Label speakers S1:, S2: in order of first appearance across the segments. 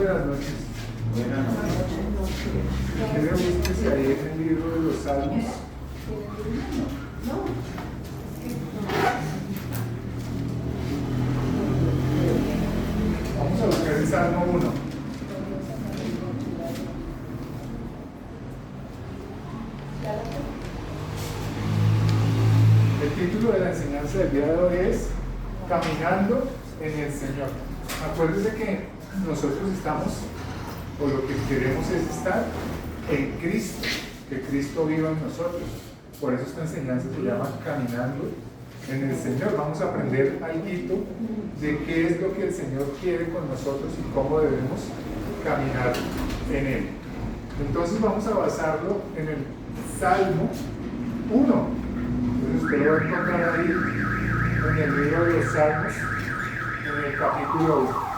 S1: buenas noches.
S2: Buenas noches.
S1: ¿Quiere búsquese ahí en el libro de los Salmos? Vamos a buscar el Salmo 1. El título de la enseñanza del día de hoy es Caminando en el Señor. Acuérdense que nosotros estamos, o lo que queremos es estar en Cristo, que Cristo viva en nosotros. Por eso esta enseñanza se llama Caminando en el Señor. Vamos a aprender algo de qué es lo que el Señor quiere con nosotros y cómo debemos caminar en Él. Entonces vamos a basarlo en el Salmo 1. Entonces usted lo va a encontrar ahí en el libro de los Salmos, en el capítulo 1.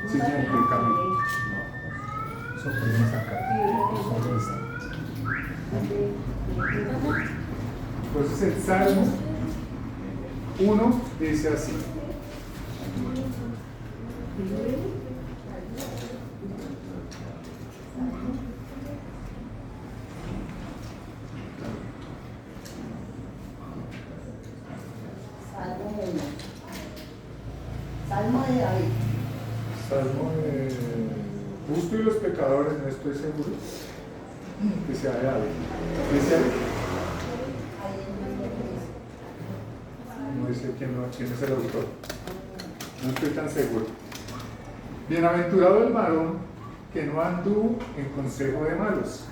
S1: Siguiente camino. Eso podemos sacar. Entonces el Salmo 1 dice así.
S3: Salmo de David.
S1: Salmo de justo y los pecadores, no estoy seguro que sea de David. ¿Dice ahí? No dice quién es el autor. No estoy tan seguro. Bienaventurado el varón que no anduvo en consejo de malos,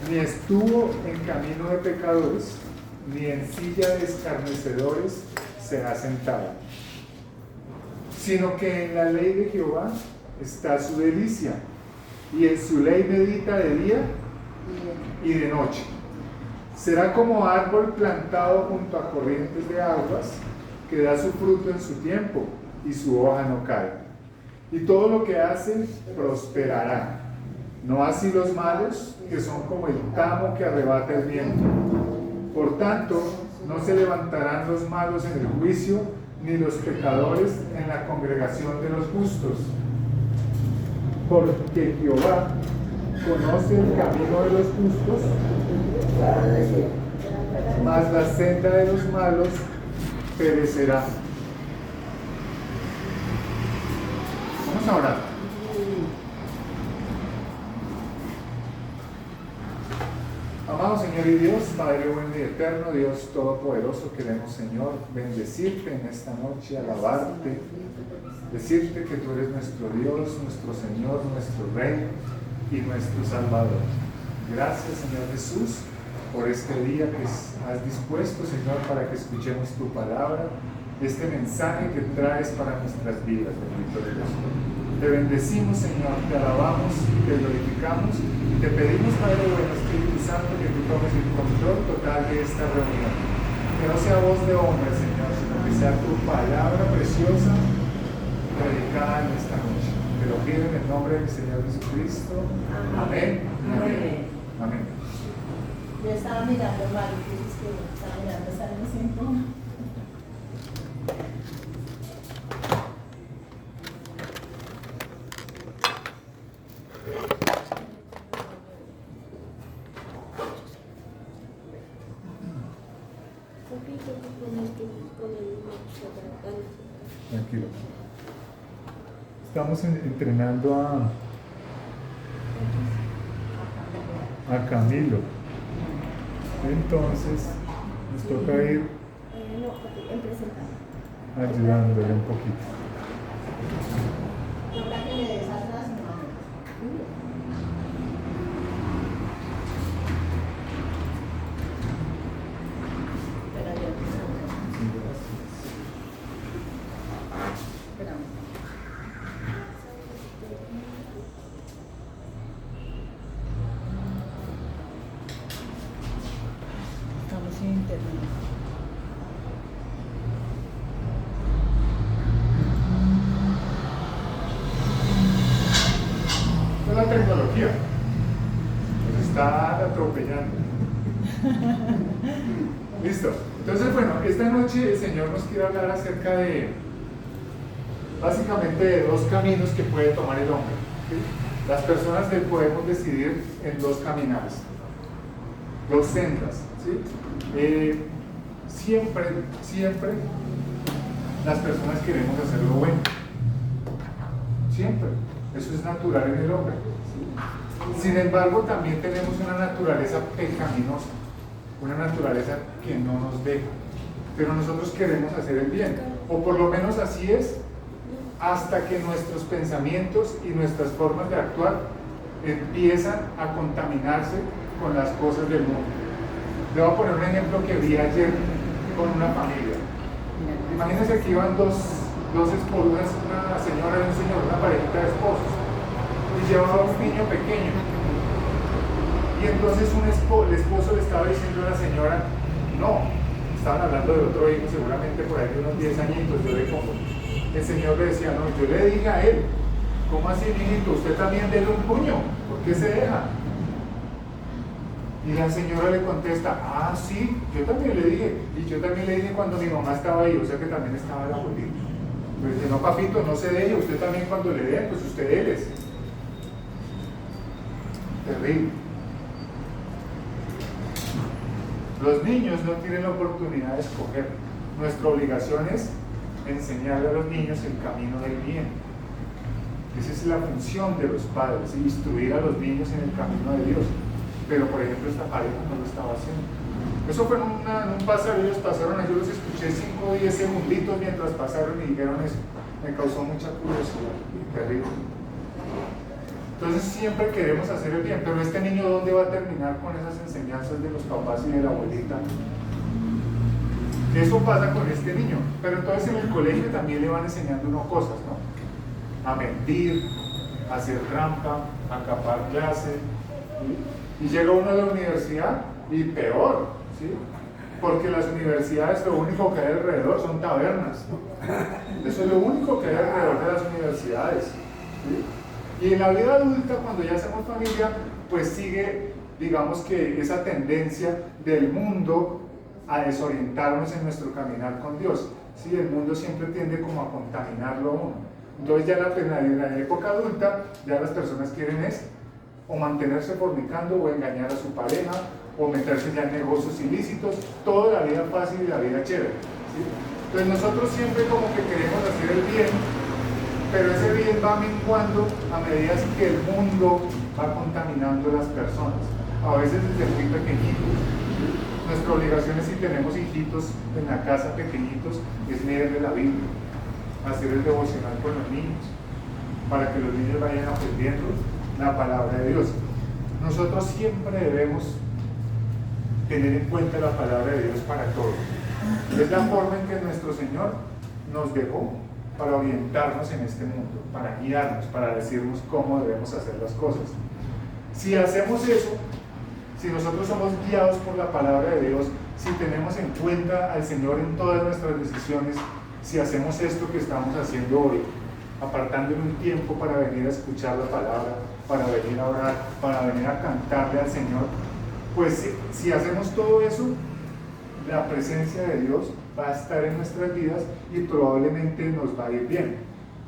S1: ni estuvo en camino de pecadores, ni en silla de escarnecedores se ha sentado, sino que en la ley de Jehová está su delicia, y en su ley medita de día y de noche. Será como árbol plantado junto a corrientes de aguas, que da su fruto en su tiempo, y su hoja no cae. Y todo lo que hace prosperará. No así los malos, que son como el tamo que arrebata el viento. Por tanto, no se levantarán los malos en el juicio, ni los pecadores en la congregación de los justos. Porque Jehová conoce el camino de los justos, mas la senda de los malos perecerá. Vamos a orar. Amado Señor y Dios, Padre bueno y eterno, Dios todopoderoso, queremos, Señor, bendecirte en esta noche, alabarte, decirte que tú eres nuestro Dios, nuestro Señor, nuestro Rey y nuestro Salvador. Gracias, Señor Jesús, por este día que has dispuesto, Señor, para que escuchemos tu palabra, este mensaje que traes para nuestras vidas, bendito Dios. Te bendecimos, Señor, te alabamos, te glorificamos y te pedimos, Padre bueno, Espíritu Santo, que tú tomes el control total de esta reunión. Que no sea voz de hombre, Señor, sino que sea tu palabra preciosa predicada en esta noche. Te lo pido en el nombre del Señor Jesucristo. Amén. Amén. Amén.
S3: Yo estaba mirando mal, dices que estaba mirando Salmo 5.
S1: Tranquilo. Estamos entrenando a Camilo. Entonces, nos toca ir ayudándole un poquito.
S3: Toca que le des atrás, hermano. Espera, yo. Espera. Estamos sin internet.
S1: La tecnología nos está atropellando. Listo. Entonces, bueno, esta noche el Señor nos quiere hablar acerca de, básicamente, de dos caminos que puede tomar el hombre. ¿Sí? Las personas podemos decidir en dos caminares, dos sendas. ¿Sí? Siempre las personas queremos hacer lo bueno. Siempre. Eso es natural en el hombre. ¿Sí? Sin embargo, también tenemos una naturaleza pecaminosa, una naturaleza que no nos deja. Pero nosotros queremos hacer el bien, o por lo menos así es, hasta que nuestros pensamientos y nuestras formas de actuar empiezan a contaminarse con las cosas del mundo. Le voy a poner un ejemplo que vi ayer con una familia. Imagínense que iban dos esposas, una señora y un señor, una parejita de esposos, y llevaba un niño pequeño. Y entonces el esposo le estaba diciendo a la señora, no, estaban hablando de otro hijo, seguramente por ahí de unos 10 añitos, yo le como. El señor le decía, no, yo le dije a él, ¿cómo así, mijito? Usted también dele un puño, ¿por qué se deja? Y la señora le contesta, ah, sí, yo también le dije, y yo también le dije cuando mi mamá estaba ahí, o sea que también estaba la abuelita. Pues dice, no, papito, no se deje, usted también cuando le den, pues usted déles. Terrible. Los niños no tienen la oportunidad de escoger. Nuestra obligación es enseñarle a los niños el camino del bien. Esa es la función de los padres, instruir a los niños en el camino de Dios. Pero por ejemplo esta pareja no lo estaba haciendo. Eso fue en un paseo, ellos pasaron, yo los escuché 5 o 10 segunditos mientras pasaron y dijeron eso. Me causó mucha curiosidad, terrible. Entonces siempre queremos hacer el bien, pero este niño ¿dónde va a terminar con esas enseñanzas de los papás y de la abuelita? Eso pasa con este niño, pero entonces en el colegio también le van enseñando uno cosas, ¿no? A mentir, a hacer trampa, a capar clase, ¿sí? Y llega uno a la universidad y peor, ¿sí? Porque las universidades lo único que hay alrededor son tabernas, ¿no? Eso es lo único que hay alrededor de las universidades, ¿sí? Y en la vida adulta, cuando ya hacemos familia, pues sigue, digamos que esa tendencia del mundo a desorientarnos en nuestro caminar con Dios. ¿Sí? El mundo siempre tiende como a contaminarlo a uno. Entonces ya en la época adulta, ya las personas quieren o mantenerse fornicando, o engañar a su pareja, o meterse ya en negocios ilícitos, toda la vida fácil y la vida chévere. ¿Sí? Entonces nosotros siempre como que queremos hacer el bien, pero ese bien va menguando a medida que el mundo va contaminando a las personas, a veces desde muy pequeñitos. Nuestra obligación es, si tenemos hijitos en la casa pequeñitos, es leerle la Biblia, hacer el devocional con los niños, para que los niños vayan aprendiendo la palabra de Dios. Nosotros siempre debemos tener en cuenta la palabra de Dios para todo. Es la forma en que nuestro Señor nos dejó para orientarnos en este mundo, para guiarnos, para decirnos cómo debemos hacer las cosas. Si hacemos eso, si nosotros somos guiados por la palabra de Dios, si tenemos en cuenta al Señor en todas nuestras decisiones, si hacemos esto que estamos haciendo hoy, apartándole un tiempo para venir a escuchar la palabra, para venir a orar, para venir a cantarle al Señor, pues si hacemos todo eso, la presencia de Dios va a estar en nuestras vidas y probablemente nos va a ir bien.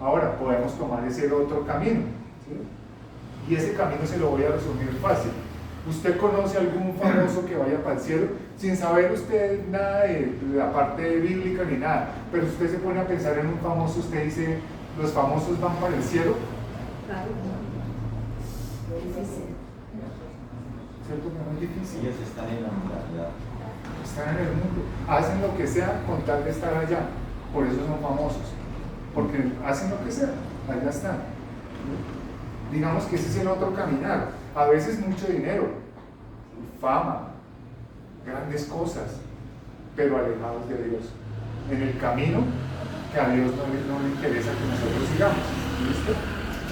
S1: Ahora podemos tomar ese otro camino, ¿sí? Y ese camino se lo voy a resumir fácil. ¿Usted conoce algún famoso que vaya para el cielo? Sin saber usted nada de la parte bíblica ni nada, pero usted se pone a pensar en un famoso, usted dice, ¿los famosos van para el cielo?
S3: Claro. Difícil.
S1: ¿Cierto que es muy difícil?
S2: Ellos están en la moralidad.
S1: Están en el mundo, hacen lo que sea con tal de estar allá, por eso son famosos, porque hacen lo que sea, allá están. Digamos que ese es el otro caminar, a veces mucho dinero, fama, grandes cosas, pero alejados de Dios, en el camino que a Dios no le interesa que nosotros sigamos. ¿Listo?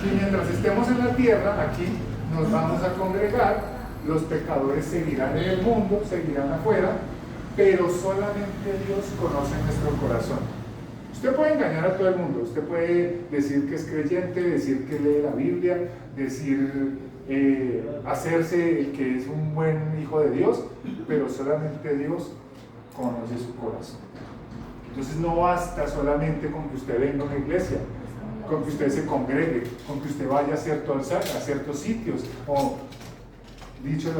S1: Y mientras estemos en la tierra, aquí nos vamos a congregar, los pecadores seguirán en el mundo, seguirán afuera, pero solamente Dios conoce nuestro corazón. Usted puede engañar a todo el mundo, usted puede decir que es creyente, decir que lee la Biblia, decir, hacerse el que es un buen hijo de Dios, pero solamente Dios conoce su corazón. Entonces no basta solamente con que usted venga a una iglesia, con que usted se congregue, con que usted vaya a ciertos sitios, o dicho de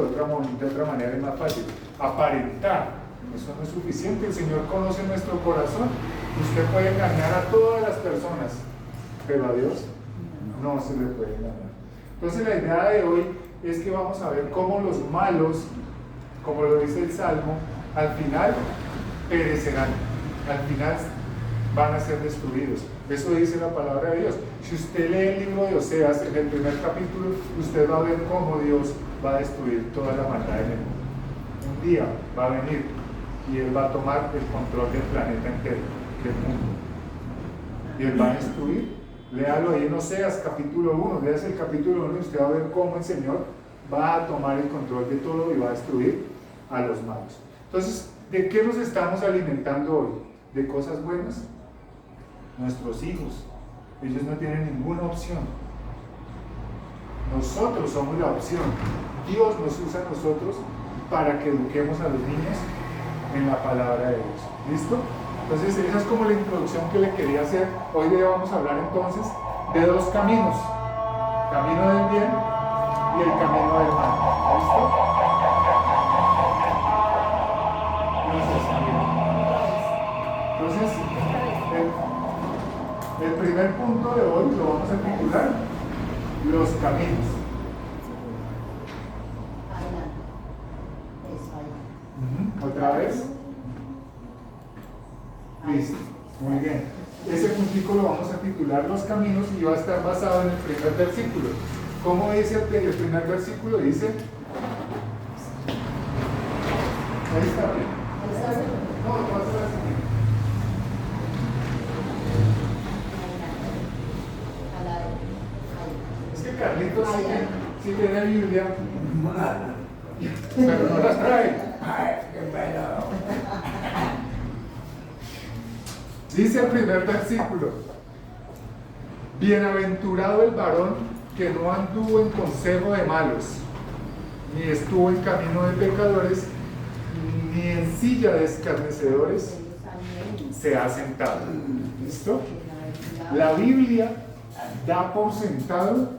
S1: otra manera es más fácil, aparentar. Eso no es suficiente. El Señor conoce nuestro corazón. Usted puede engañar a todas las personas, pero a Dios no se le puede engañar. Entonces la idea de hoy es que vamos a ver cómo los malos, como lo dice el Salmo, al final perecerán, al final van a ser destruidos. Eso dice la palabra de Dios. Si usted lee el libro de Oseas, en el primer capítulo, usted va a ver cómo Dios va a destruir toda la maldad en el mundo. Un día va a venir y Él va a tomar el control del planeta entero, del mundo. Y Él va a destruir. Léalo ahí en Oseas capítulo 1, léase el capítulo 1 y usted va a ver cómo el Señor va a tomar el control de todo y va a destruir a los malos. Entonces, ¿de qué nos estamos alimentando hoy? ¿De cosas buenas? Nuestros hijos, ellos no tienen ninguna opción. Nosotros somos la opción. Dios nos usa a nosotros para que eduquemos a los niños en la palabra de Dios. ¿Listo? Entonces esa es como la introducción que le quería hacer. Hoy día vamos a hablar entonces de dos caminos: camino del bien y el camino del mal. ¿Listo? Entonces el primer punto de hoy lo vamos a titular los caminos. ¿Otra vez? Listo, muy bien. Ese puntico lo vamos a titular los caminos y va a estar basado en el primer versículo. ¿Cómo dice el primer versículo? Dice... Ahí está bien. No, pasa la siguiente. Es que Carlitos sí tiene Biblia, pero no las trae. Dice el primer versículo: bienaventurado el varón que no anduvo en consejo de malos, ni estuvo en camino de pecadores, ni en silla de escarnecedores se ha sentado. ¿Listo? La Biblia da por sentado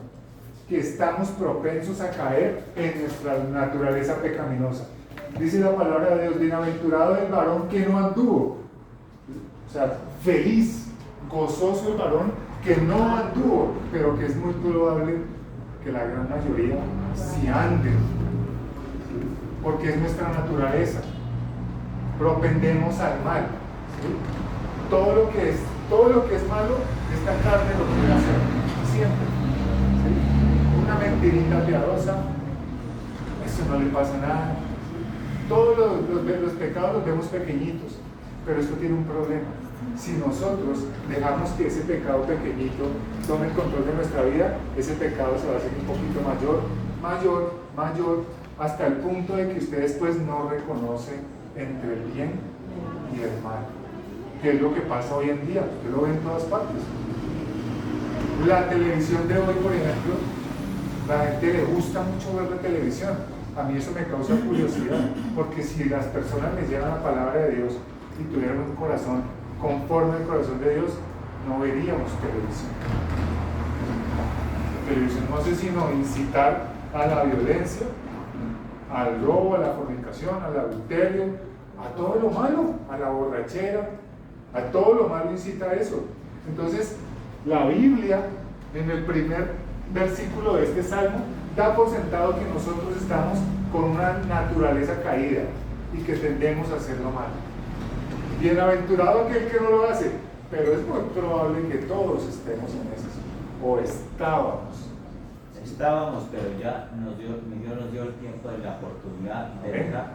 S1: que estamos propensos a caer en nuestra naturaleza pecaminosa. Dice la palabra de Dios: bienaventurado el varón que no anduvo. O sea, feliz, gozoso el varón que no anduvo, pero que es muy probable que la gran mayoría sí anden, porque es nuestra naturaleza. Propendemos al mal, ¿sí? Todo lo que es malo, esta carne lo quiere hacer siempre, ¿sí? Una mentirita piadosa, eso no le pasa nada. Todos los pecados los vemos pequeñitos, pero esto tiene un problema. Si nosotros dejamos que ese pecado pequeñito tome el control de nuestra vida, ese pecado se va a hacer un poquito mayor, hasta el punto de que usted después no reconoce entre el bien y el mal, que es lo que pasa hoy en día. Usted lo ve en todas partes. La televisión de hoy, por ejemplo, la gente le gusta mucho ver la televisión. A mí eso me causa curiosidad, porque si las personas leyeran la palabra de Dios y tuvieran un corazón conforme al corazón de Dios, no veríamos televisión. La televisión no hace sino incitar a la violencia, al robo, a la fornicación, al adulterio, a todo lo malo, a la borrachera, a todo lo malo incita a eso. Entonces, la Biblia, en el primer versículo de este salmo, da por sentado que nosotros estamos con una naturaleza caída y que tendemos a hacer lo malo. Bienaventurado aquel que no lo hace, pero es muy probable que todos estemos en eso, o estábamos.
S2: Estábamos, pero ya Dios nos dio el tiempo de la oportunidad de dejar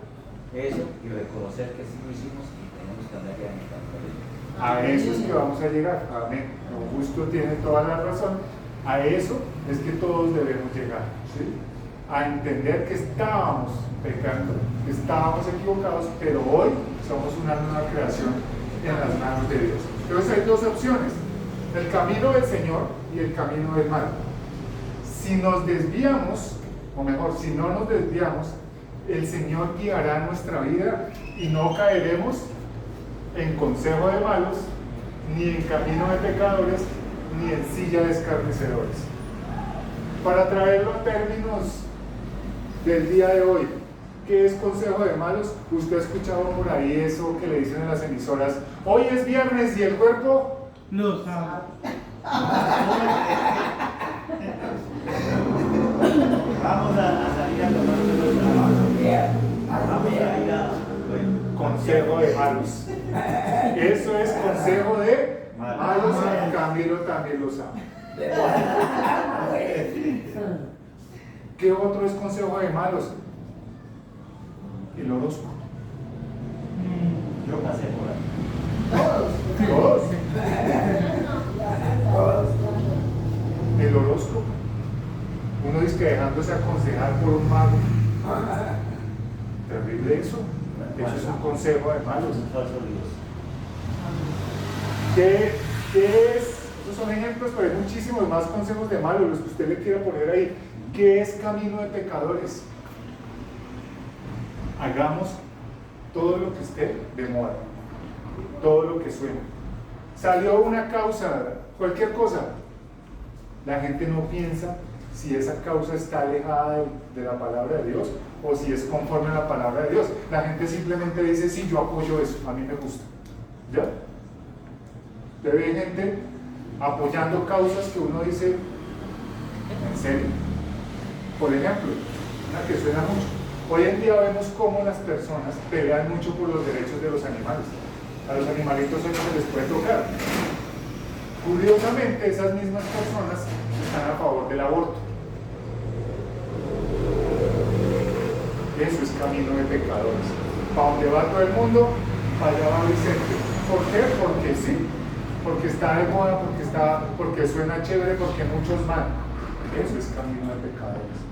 S2: eso y reconocer que sí lo hicimos y tenemos que andar ya en el campo de Dios.
S1: A eso es que vamos a llegar. Amén. Augusto tiene toda la razón. A eso es que todos debemos llegar, ¿sí? A entender que estábamos pecando, que estábamos equivocados, pero hoy somos una nueva creación en las manos de Dios. Entonces hay dos opciones: el camino del Señor y el camino del mal. Si nos desviamos, o mejor, si no nos desviamos, el Señor guiará nuestra vida y no caeremos en consejo de malos, ni en camino de pecadores, ni en silla de escarnecedores. Para traerlo a términos del día de hoy, ¿qué es consejo de malos? Usted ha escuchado por ahí eso que le dicen en las emisoras: hoy es viernes y el cuerpo
S4: Lo sabe.
S2: Vamos a salir a tomar unos trabajos. Vamos a ir a... Bueno,
S1: consejo de malos. Eso es consejo de malos, y Camilo también lo sabe. ¿Qué otro es consejo de malos? El horóscopo.
S2: yo pasé por ahí.
S1: Todos. El horóscopo. Uno dice que dejándose aconsejar por un mago. Terrible eso. Eso es un consejo de malos.
S2: Un falso Dios.
S1: ¿Qué es? Estos son ejemplos, pero hay muchísimos más consejos de malos, los que usted le quiera poner ahí. ¿Qué es camino de pecadores? Hagamos todo lo que esté de moda, todo lo que suene. Salió una causa, cualquier cosa. La gente no piensa si esa causa está alejada de la palabra de Dios o si es conforme a la palabra de Dios. La gente simplemente dice: sí, yo apoyo eso, a mí me gusta. ¿Ya? Usted ve gente apoyando causas que uno dice: ¿en serio? Por ejemplo, una que suena mucho. Hoy en día vemos cómo las personas pelean mucho por los derechos de los animales. A los animalitos hoy no se les puede tocar. Curiosamente, esas mismas personas están a favor del aborto. Eso es camino de pecadores. Para donde va todo el mundo, para allá va Vicente. ¿Por qué? Porque sí. Porque está de moda, porque suena chévere, porque muchos van. Eso es camino de pecadores.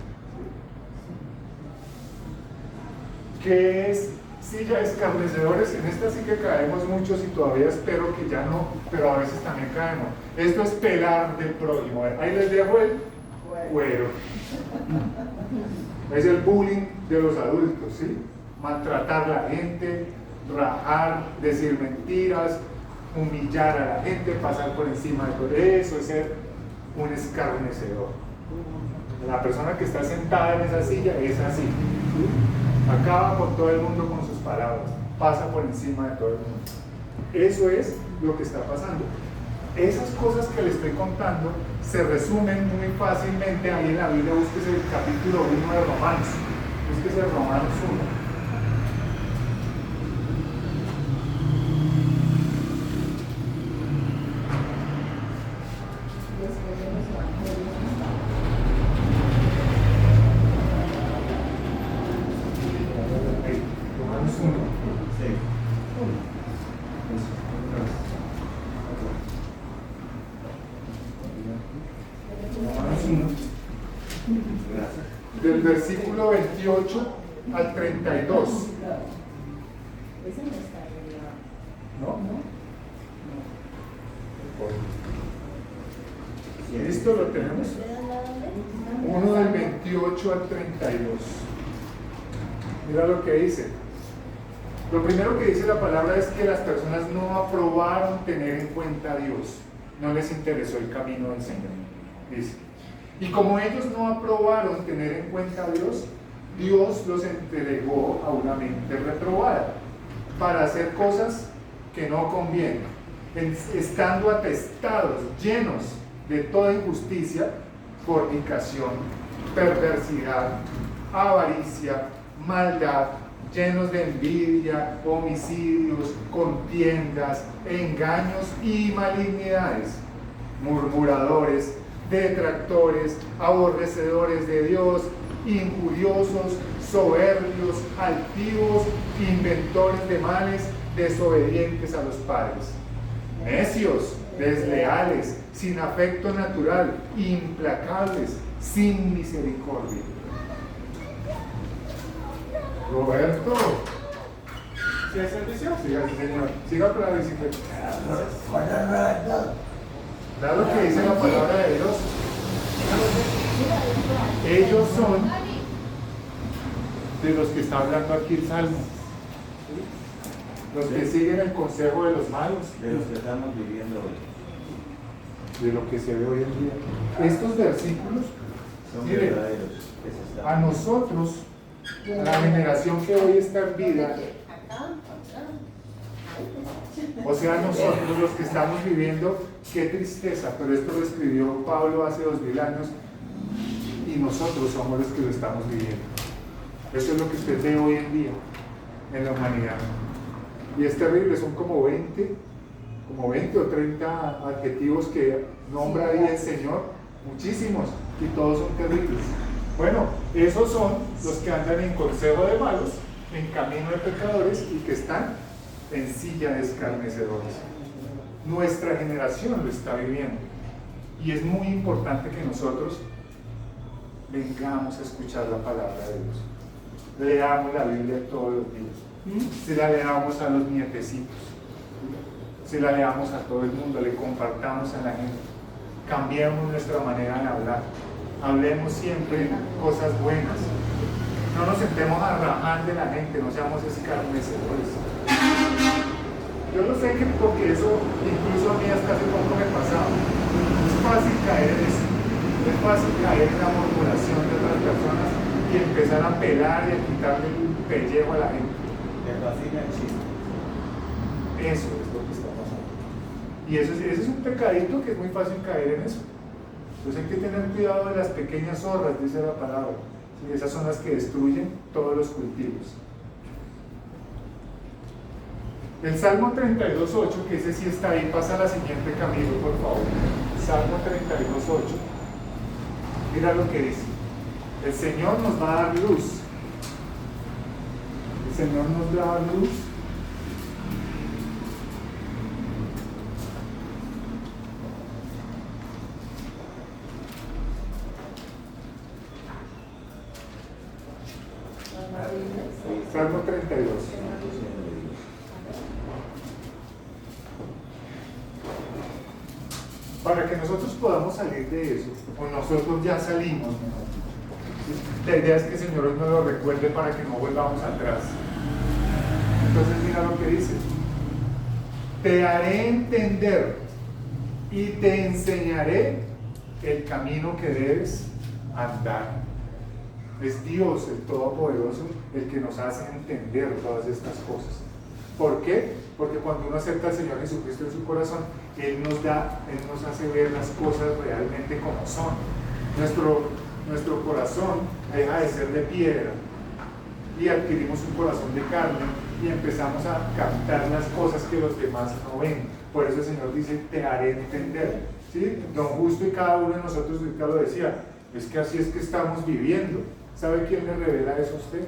S1: ¿Qué es silla de escarnecedores? En esta sí que caemos muchos y todavía espero que ya no, pero a veces también caemos. Esto es pelar del prójimo. Ahí les dejo el cuero. Es el bullying de los adultos, ¿sí? Maltratar a la gente, rajar, decir mentiras, humillar a la gente, pasar por encima de todo eso, es ser un escarnecedor. La persona que está sentada en esa silla es así, ¿sí? Acaba con todo el mundo con sus palabras, pasa por encima de todo el mundo. Eso es lo que está pasando. Esas cosas que le estoy contando se resumen muy fácilmente ahí en la Biblia. Búsquese el capítulo 1 de Romanos, búsquese Romanos 1. Romanos 1.
S2: Sí.
S1: Romanos 1. Del versículo 28 al 32.
S3: Ese no está relevado.
S1: ¿No?
S2: Sí.
S1: ¿Listo? ¿Lo tenemos? 1 del 28 al 32. Mira lo que dice. Lo primero que dice la palabra es que las personas no aprobaron tener en cuenta a Dios. No les interesó el camino del Señor. Dice. Y como ellos no aprobaron tener en cuenta a Dios, Dios los entregó a una mente reprobada para hacer cosas que no convienen, estando atestados, llenos de toda injusticia, fornicación, perversidad, avaricia, maldad, llenos de envidia, homicidios, contiendas, engaños y malignidades, murmuradores, detractores, aborrecedores de Dios, injuriosos, soberbios, altivos, inventores de males, desobedientes a los padres, necios, desleales, sin afecto natural, implacables, sin misericordia. Roberto, ¿sí hay servicio? Siga, sí, señor. Siga con la bicicleta. Da lo que dice la palabra de Dios. Ellos son de los que está hablando aquí el Salmo. Los que siguen el consejo de los malos,
S2: De los que estamos viviendo hoy.
S1: de lo que se ve hoy en día. Estos versículos,
S2: Son
S1: mire,
S2: verdaderos. Que se están-
S1: a nosotros, a la generación que hoy está en vida, o sea, nosotros los que estamos viviendo, qué tristeza, pero esto lo escribió Pablo hace 2000 años y nosotros somos los que lo estamos viviendo. Eso es lo que usted ve hoy en día en la humanidad. Y es terrible, son como 20 o 30 adjetivos que nombra ahí el Señor, muchísimos, y todos son terribles. Bueno, esos son los que andan en consejo de malos, en camino de pecadores y que están en silla de escarnecedores. Nuestra generación lo está viviendo y es muy importante que nosotros vengamos a escuchar la palabra de Dios. Leamos la Biblia todos los días. Se la leamos a los nietecitos, se la leamos a todo el mundo, le compartamos a la gente. Cambiemos nuestra manera de hablar. Hablemos siempre cosas buenas. No nos sentemos a rajar de la gente, no seamos escarnecedores. Yo lo sé que porque eso, incluso a mí hasta hace poco me pasaba. Es fácil caer en eso. Es fácil caer en la murmuración de otras personas y empezar a pelar y a quitarle el pellejo a la gente.
S2: Le fascina el chiste.
S1: Eso es lo que está pasando. Y ese es un pecadito que es muy fácil caer en eso. Entonces hay que tener cuidado de las pequeñas zorras, dice la palabra. Sí, esas son las que destruyen todos los cultivos. El Salmo 32.8, que ese sí está ahí, pasa a la siguiente, Camilo, por favor. Salmo 32.8. Mira lo que dice. El Señor nos va a dar luz. El Señor nos va a dar luz. Salmo 32. Para que nosotros podamos salir de eso, o nosotros ya salimos, mejor. La idea es que el Señor hoy nos lo recuerde para que no volvamos atrás. Entonces mira lo que dice. Te haré entender y te enseñaré el camino que debes andar. Es Dios, el Todopoderoso, el que nos hace entender todas estas cosas. ¿Por qué? Porque cuando uno acepta al Señor Jesucristo en su corazón, Él nos hace ver las cosas realmente como son. Nuestro corazón deja de ser de piedra y adquirimos un corazón de carne y empezamos a captar las cosas que los demás no ven. Por eso el Señor dice, te haré entender. ¿Sí? Don Justo y cada uno de nosotros, ahorita lo decía, es que así es que estamos viviendo. ¿Sabe quién le revela eso a usted?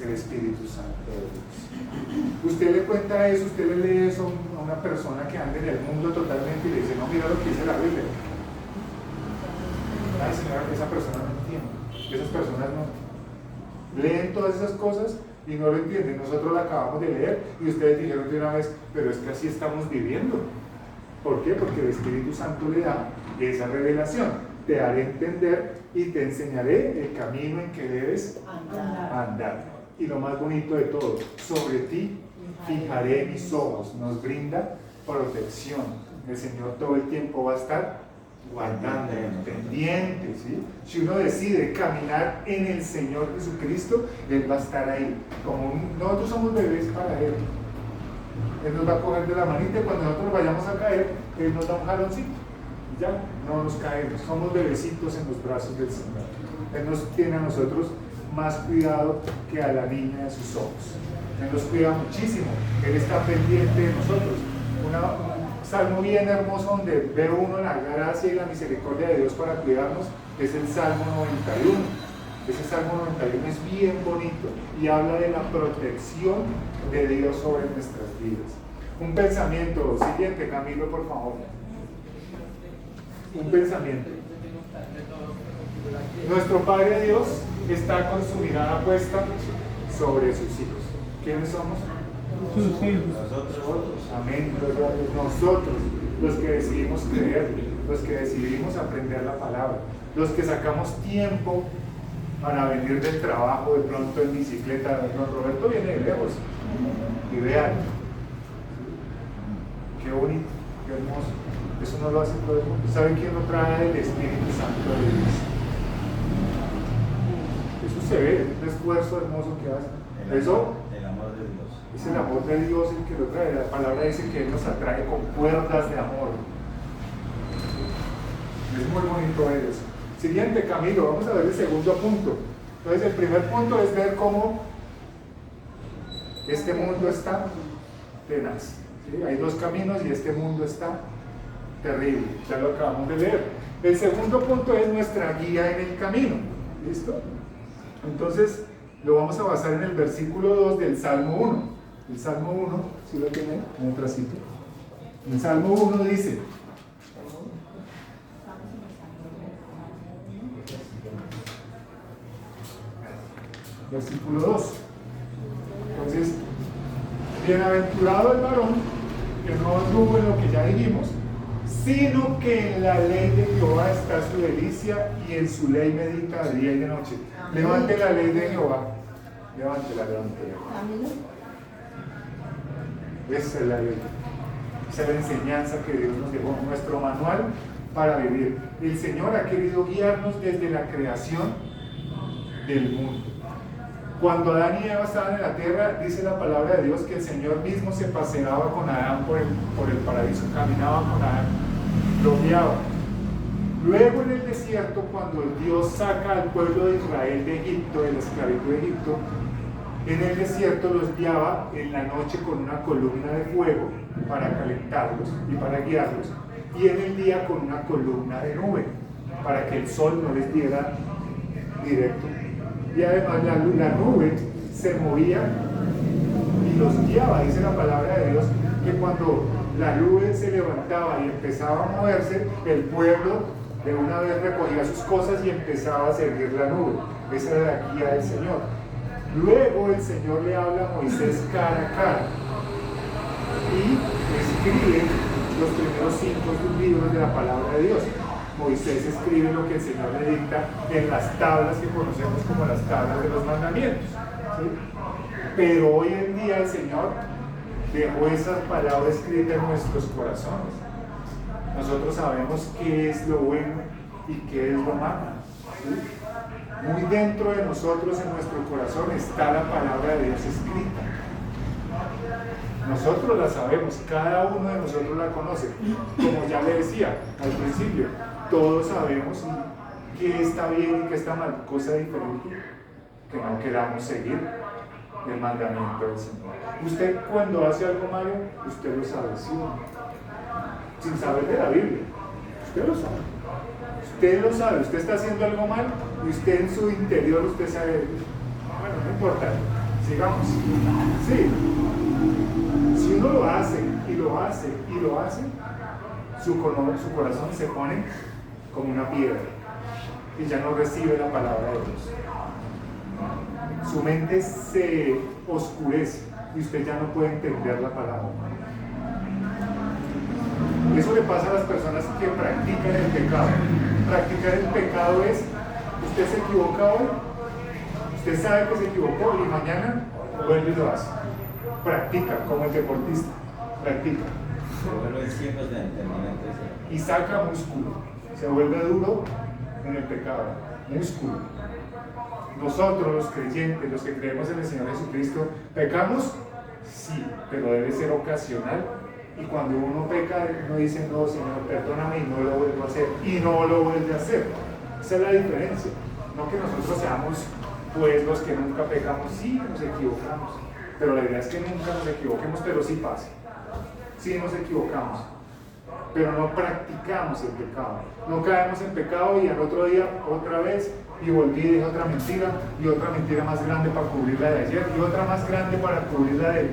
S1: El Espíritu Santo de Dios. Usted le cuenta eso, usted le lee eso a una persona que anda en el mundo totalmente y le dice, no, mira lo que dice la Biblia. Ay, señora, esa persona no entiende. Esas personas no leen todas esas cosas y no lo entienden. Nosotros la acabamos de leer y ustedes dijeron de una vez, pero es que así estamos viviendo. ¿Por qué? Porque el Espíritu Santo le da esa revelación. Te haré entender y te enseñaré el camino en que debes andar. Y lo más bonito de todo, sobre ti fijaré mis ojos. Nos brinda protección. El Señor todo el tiempo va a estar guardando, pendiente, ¿sí? Si uno decide caminar en el Señor Jesucristo, Él va a estar ahí. Nosotros somos bebés para Él. Él nos va a coger de la manita y cuando nosotros vayamos a caer, Él nos da un jaloncito. Ya no nos caemos, somos bebecitos en los brazos del Señor. Él nos tiene a nosotros más cuidado que a la niña de sus ojos. Él nos cuida muchísimo, Él está pendiente de nosotros. Un salmo bien hermoso donde ve uno la gracia y la misericordia de Dios para cuidarnos es el Salmo 91. Ese Salmo 91 es bien bonito y habla de la protección de Dios sobre nuestras vidas. Un pensamiento siguiente, Camilo, por favor. Un pensamiento. Nuestro Padre Dios está con su mirada puesta sobre sus hijos. ¿Quiénes somos?
S4: Sus hijos.
S2: Nosotros.
S1: Amén. Nosotros, los que decidimos creer, los que decidimos aprender la palabra, los que sacamos tiempo para venir del trabajo de pronto en bicicleta. Don Roberto viene de lejos, ideal. Qué bonito, qué hermoso. Eso no lo hace todo el mundo. ¿Saben quién lo trae? El Espíritu Santo de Dios. Eso se ve, es un esfuerzo hermoso que hace. Eso
S2: El amor de Dios.
S1: es el amor de Dios el que lo trae. La palabra dice que Él nos atrae con cuerdas de amor. Es muy bonito ver eso. Siguiente, Camilo, vamos a ver el segundo punto. Entonces, el primer punto es ver cómo este mundo está tenaz. ¿Sí? Hay dos caminos y este mundo está terrible. Ya lo acabamos de leer. El segundo punto es nuestra guía en el camino. ¿Listo? Entonces, lo vamos a basar en el versículo 2 del Salmo 1. El Salmo 1, ¿sí lo tienen en el tracito? El Salmo 1 dice: versículo 2. Entonces, bienaventurado el varón que no anduvo en lo que ya dijimos, sino que en la ley de Jehová está su delicia y en su ley medita de día y de noche. Levante la ley de Jehová. Levántela. Esa es la ley. Esa es la enseñanza que Dios nos dejó, nuestro manual para vivir. El Señor ha querido guiarnos desde la creación del mundo. Cuando Adán y Eva estaban en la tierra, dice la palabra de Dios que el Señor mismo se paseaba con Adán por el paraíso, caminaba con Adán, lo guiaba. Luego en el desierto, cuando Dios saca al pueblo de Israel de Egipto, de la esclavitud de Egipto, en el desierto los guiaba en la noche con una columna de fuego para calentarlos y para guiarlos, y en el día con una columna de nube para que el sol no les diera directo. Y además la nube se movía y los guiaba. Dice la palabra de Dios que cuando la nube se levantaba y empezaba a moverse, el pueblo de una vez recogía sus cosas y empezaba a seguir la nube. Esa era la guía del Señor. Luego el Señor le habla a Moisés cara a cara y escribe los primeros 5 libros de la palabra de Dios. Moisés escribe lo que el Señor le dicta en las tablas que conocemos como las tablas de los mandamientos, ¿sí? Pero hoy en día el Señor dejó esas palabras escritas en nuestros corazones. Nosotros sabemos qué es lo bueno y qué es lo malo, ¿sí? Muy dentro de nosotros, en nuestro corazón, está la palabra de Dios escrita. Nosotros la sabemos, cada uno de nosotros la conoce. Como ya le decía al principio, todos sabemos qué está bien y qué está mal, cosa diferente que no queramos seguir el mandamiento del Señor. Usted cuando hace algo malo, usted lo sabe, ¿sí? Sin saber de la Biblia, usted lo sabe. Usted lo sabe, usted está haciendo algo mal y usted en su interior, usted sabe, bueno, no importa, sigamos. Sí. Si uno lo hace y lo hace y lo hace, su corazón se pone como una piedra y ya no recibe la palabra de Dios. Su mente se oscurece y usted ya no puede entender la palabra. Eso le pasa a las personas que practican el pecado. Practicar el pecado es, usted se equivoca hoy, usted sabe que se equivocó y mañana vuelve y lo hace. Practica como el deportista, practica.
S2: Se vuelven ciegos de entendimiento.
S1: Y saca músculo, se vuelve duro en el pecado, músculo. Nosotros los creyentes, los que creemos en el Señor Jesucristo, ¿pecamos? Sí, pero debe ser ocasional. Y cuando uno peca, uno dice, no, Señor, perdóname y no lo vuelvo a hacer. Y no lo vuelve a hacer. Esa es la diferencia. No que nosotros seamos, pues, los que nunca pecamos. Sí, nos equivocamos. Pero la idea es que nunca nos equivoquemos, pero sí pasa. Sí nos equivocamos. Pero no practicamos el pecado. No caemos en pecado y al otro día, otra vez, y volví y dije otra mentira más grande para cubrir la de ayer, y otra más grande para cubrir la de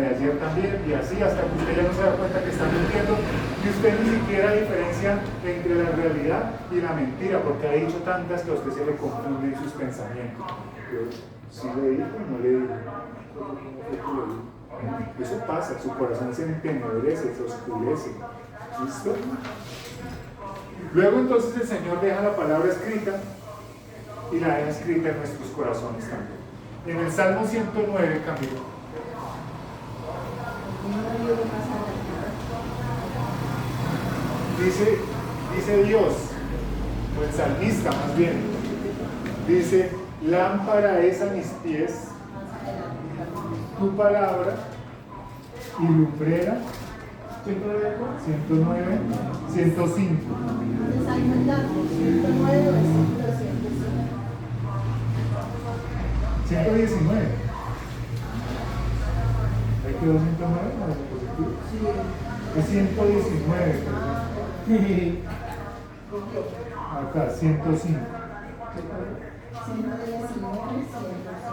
S1: ayer también, y así hasta que usted ya no se da cuenta que está mintiendo y usted ni siquiera diferencia entre la realidad y la mentira, porque ha dicho tantas que a usted se le confunden sus pensamientos. ¿Sí le dijo o no le dijo? Eso pasa, su corazón se entenebrece, se oscurece. ¿Listo? Luego entonces el Señor deja la palabra escrita y la haya escrita en nuestros corazones también. En el Salmo 109, Camilo, dice Dios, o el salmista más bien, dice: lámpara es a mis pies tu palabra y lumbrera. 109, 105. 119. ¿Ahí quedó 109 o es positivo? Es 119. Acá, 105.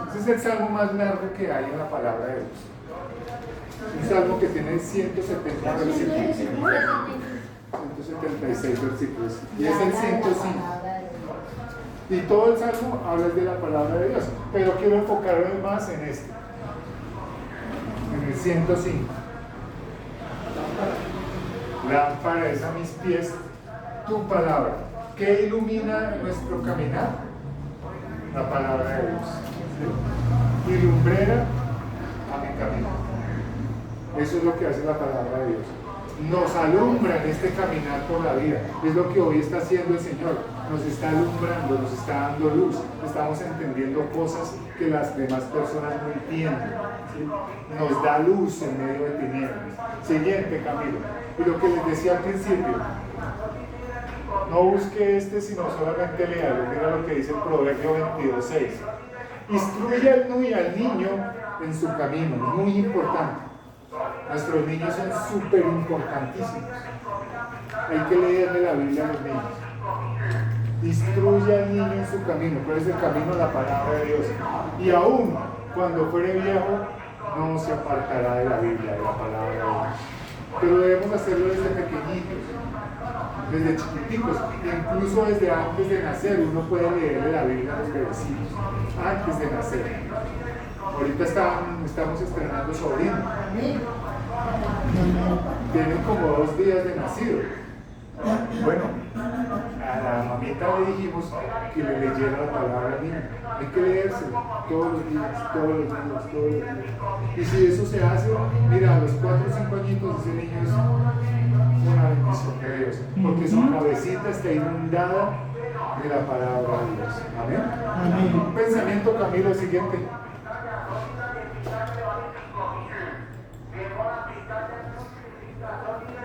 S1: Ese es el salmo más largo que hay en la palabra de Dios. Un salmo que tiene 170 versículos. 176 versículos. Y es el 105. Y todo el salmo habla de la palabra de Dios. Pero quiero enfocarme más en este. En el 105. Lámpara es a mis pies tu palabra. ¿Qué ilumina nuestro caminar? La palabra de Dios. ¿Sí? Y lumbrera a mi camino. Eso es lo que hace la palabra de Dios. Nos alumbra en este caminar por la vida. Es lo que hoy está haciendo el Señor. Nos está alumbrando, nos está dando luz. Estamos entendiendo cosas que las demás personas no entienden. ¿Sí? Nos da luz en medio de tinieblas. Siguiente, Camilo. Y lo que les decía al principio, no busque sino solamente léalo. Mira lo que dice el Proverbio 22:6. Instruye al niño en su camino. Es muy importante. Nuestros niños son súper importantísimos. Hay que leerle la Biblia a los niños. Instruye al niño en su camino. ¿Cuál es el camino? La palabra de Dios. Y aún cuando fuere viejo, no se apartará de la Biblia, de la palabra de Dios. Pero debemos hacerlo desde pequeñitos, desde chiquiticos, incluso desde antes de nacer. Uno puede leerle la Biblia a los bebecitos, antes de nacer. Ahorita estamos estrenando sobrino. Tienen como 2 días de nacido. Bueno, a la mamita le dijimos que le leyera la palabra al niño. Hay que leérselo todos los días. Y si eso se hace, mira, a los 4 o 5 añitos ese niño es una bendición de Dios, porque su cabecita está inundada de la palabra de Dios. Amén. Un pensamiento, Camilo, siguiente.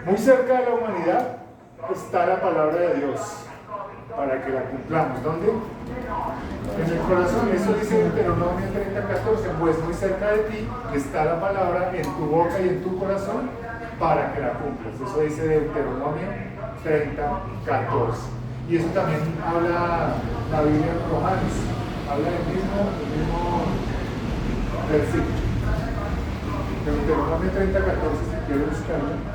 S1: Muy cerca de la humanidad está la palabra de Dios para que la cumplamos. ¿Dónde? En el corazón. Eso dice Deuteronomio 30:14. Pues muy cerca de ti está la palabra en tu boca y en tu corazón para que la cumplas. Eso dice Deuteronomio 30:14. Y eso también habla la Biblia en Romanos. Habla del mismo versículo. Deuteronomio 30:14, si quieres buscarlo.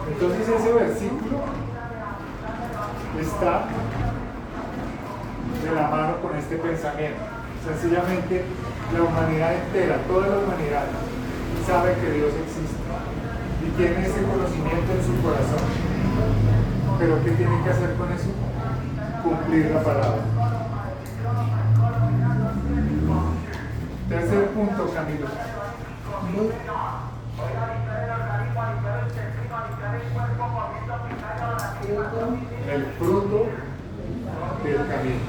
S1: Entonces ese versículo está de la mano con este pensamiento. Sencillamente la humanidad entera, toda la humanidad sabe que Dios existe y tiene ese conocimiento en su corazón. Pero ¿qué tiene que hacer con eso? Cumplir la palabra. Tercer punto, Camilo. El fruto del camino.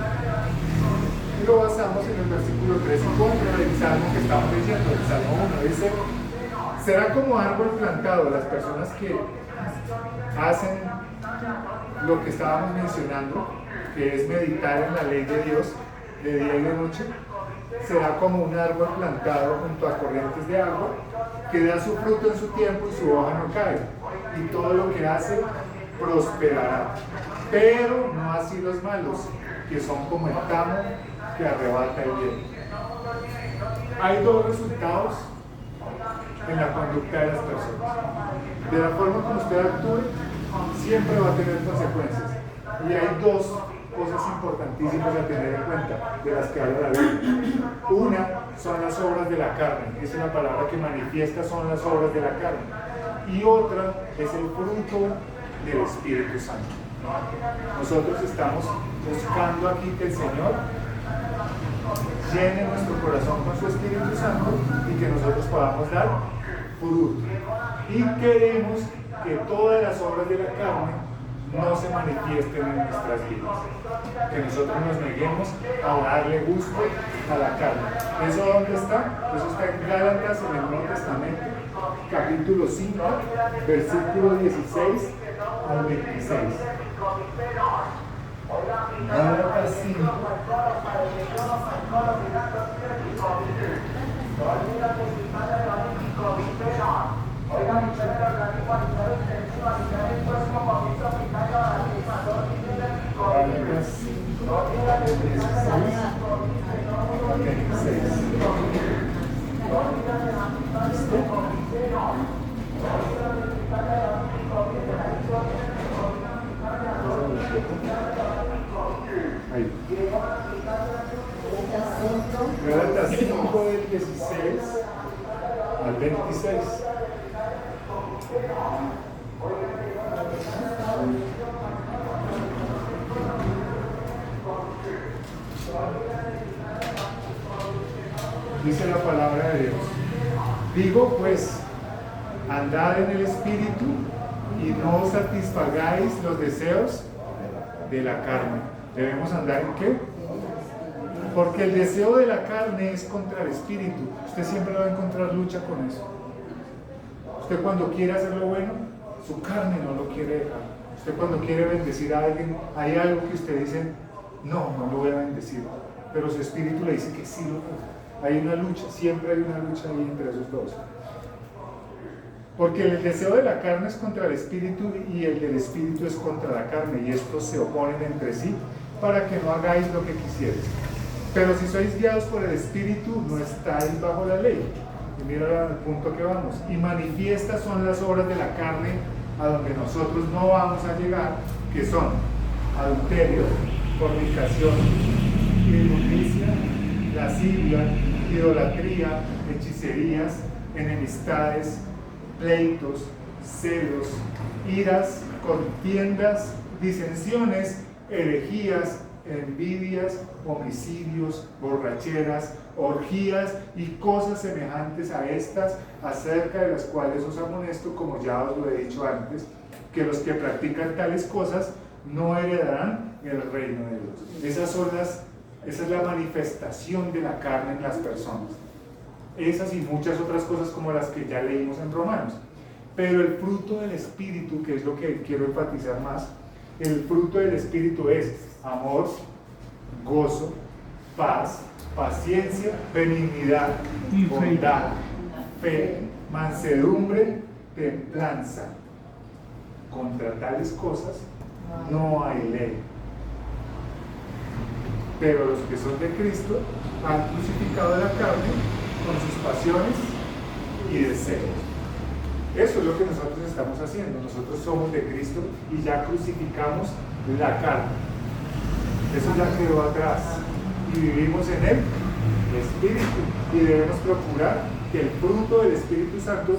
S1: Y lo basamos en el versículo 3 y 4 del Salmo que estamos leyendo, el Salmo 1. Dice: será como árbol plantado. Las personas que hacen lo que estábamos mencionando, que es meditar en la ley de Dios de día y de noche, será como un árbol plantado junto a corrientes de agua, que da su fruto en su tiempo y su hoja no cae, y todo lo que hace prosperará. Pero no así los malos, que son como el tamo que arrebata el viento. Hay 2 resultados en la conducta de las personas. De la forma como usted actúe, siempre va a tener consecuencias. Y hay dos cosas importantísimas a tener en cuenta de las que habla la Biblia. Una son las obras de la carne, esa es la palabra que manifiesta, son las obras de la carne. Y otra es el fruto del Espíritu Santo. Nosotros estamos buscando aquí que el Señor llene nuestro corazón con su Espíritu Santo y que nosotros podamos dar fruto. Y queremos que todas las obras de la carne no se manifiesten en nuestras vidas. Que nosotros nos neguemos a darle gusto a la carne. ¿Eso dónde está? Eso está en Gálatas, en el Nuevo Testamento, capítulo 5, versículo 16 al 26. Gálatas 5. Ahí. Gálatas 5 del 16 al 26. Dice la palabra de Dios. Digo pues, andad en el Espíritu y no satisfagáis los deseos de la carne. ¿Debemos andar en qué? Porque el deseo de la carne es contra el Espíritu. Usted siempre va a encontrar lucha con eso. Usted cuando quiere hacer lo bueno, su carne no lo quiere dejar. Usted cuando quiere bendecir a alguien, hay algo que usted dice, no lo voy a bendecir. Pero su espíritu le dice que sí lo puede. Hay una lucha, siempre hay una lucha ahí entre esos dos. Porque el deseo de la carne es contra el espíritu y el del espíritu es contra la carne. Y estos se oponen entre sí para que no hagáis lo que quisierais. Pero si sois guiados por el espíritu, no estáis bajo la ley. Y mira al punto que vamos. Y manifiestas son las obras de la carne a donde nosotros no vamos a llegar, que son adulterio, fornicación, inmundicia, lascivia, idolatría, hechicerías, enemistades, pleitos, celos, iras, contiendas, disensiones, herejías, envidias, homicidios, borracheras, orgías y cosas semejantes a estas, acerca de las cuales os amonesto, como ya os lo he dicho antes, que los que practican tales cosas no heredarán el reino de Dios. Esa es la manifestación de la carne en las personas. Esas y muchas otras cosas como las que ya leímos en Romanos. Pero el fruto del Espíritu, que es lo que quiero enfatizar más, el fruto del Espíritu es amor, gozo, paz, paciencia, benignidad, bondad, fe, mansedumbre, templanza. Contra tales cosas no hay ley. Pero los que son de Cristo han crucificado la carne con sus pasiones y deseos. Eso es lo que nosotros estamos haciendo. Nosotros somos de Cristo y ya crucificamos la carne. Eso ya quedó atrás. Y vivimos en el Espíritu. Y debemos procurar que el fruto del Espíritu Santo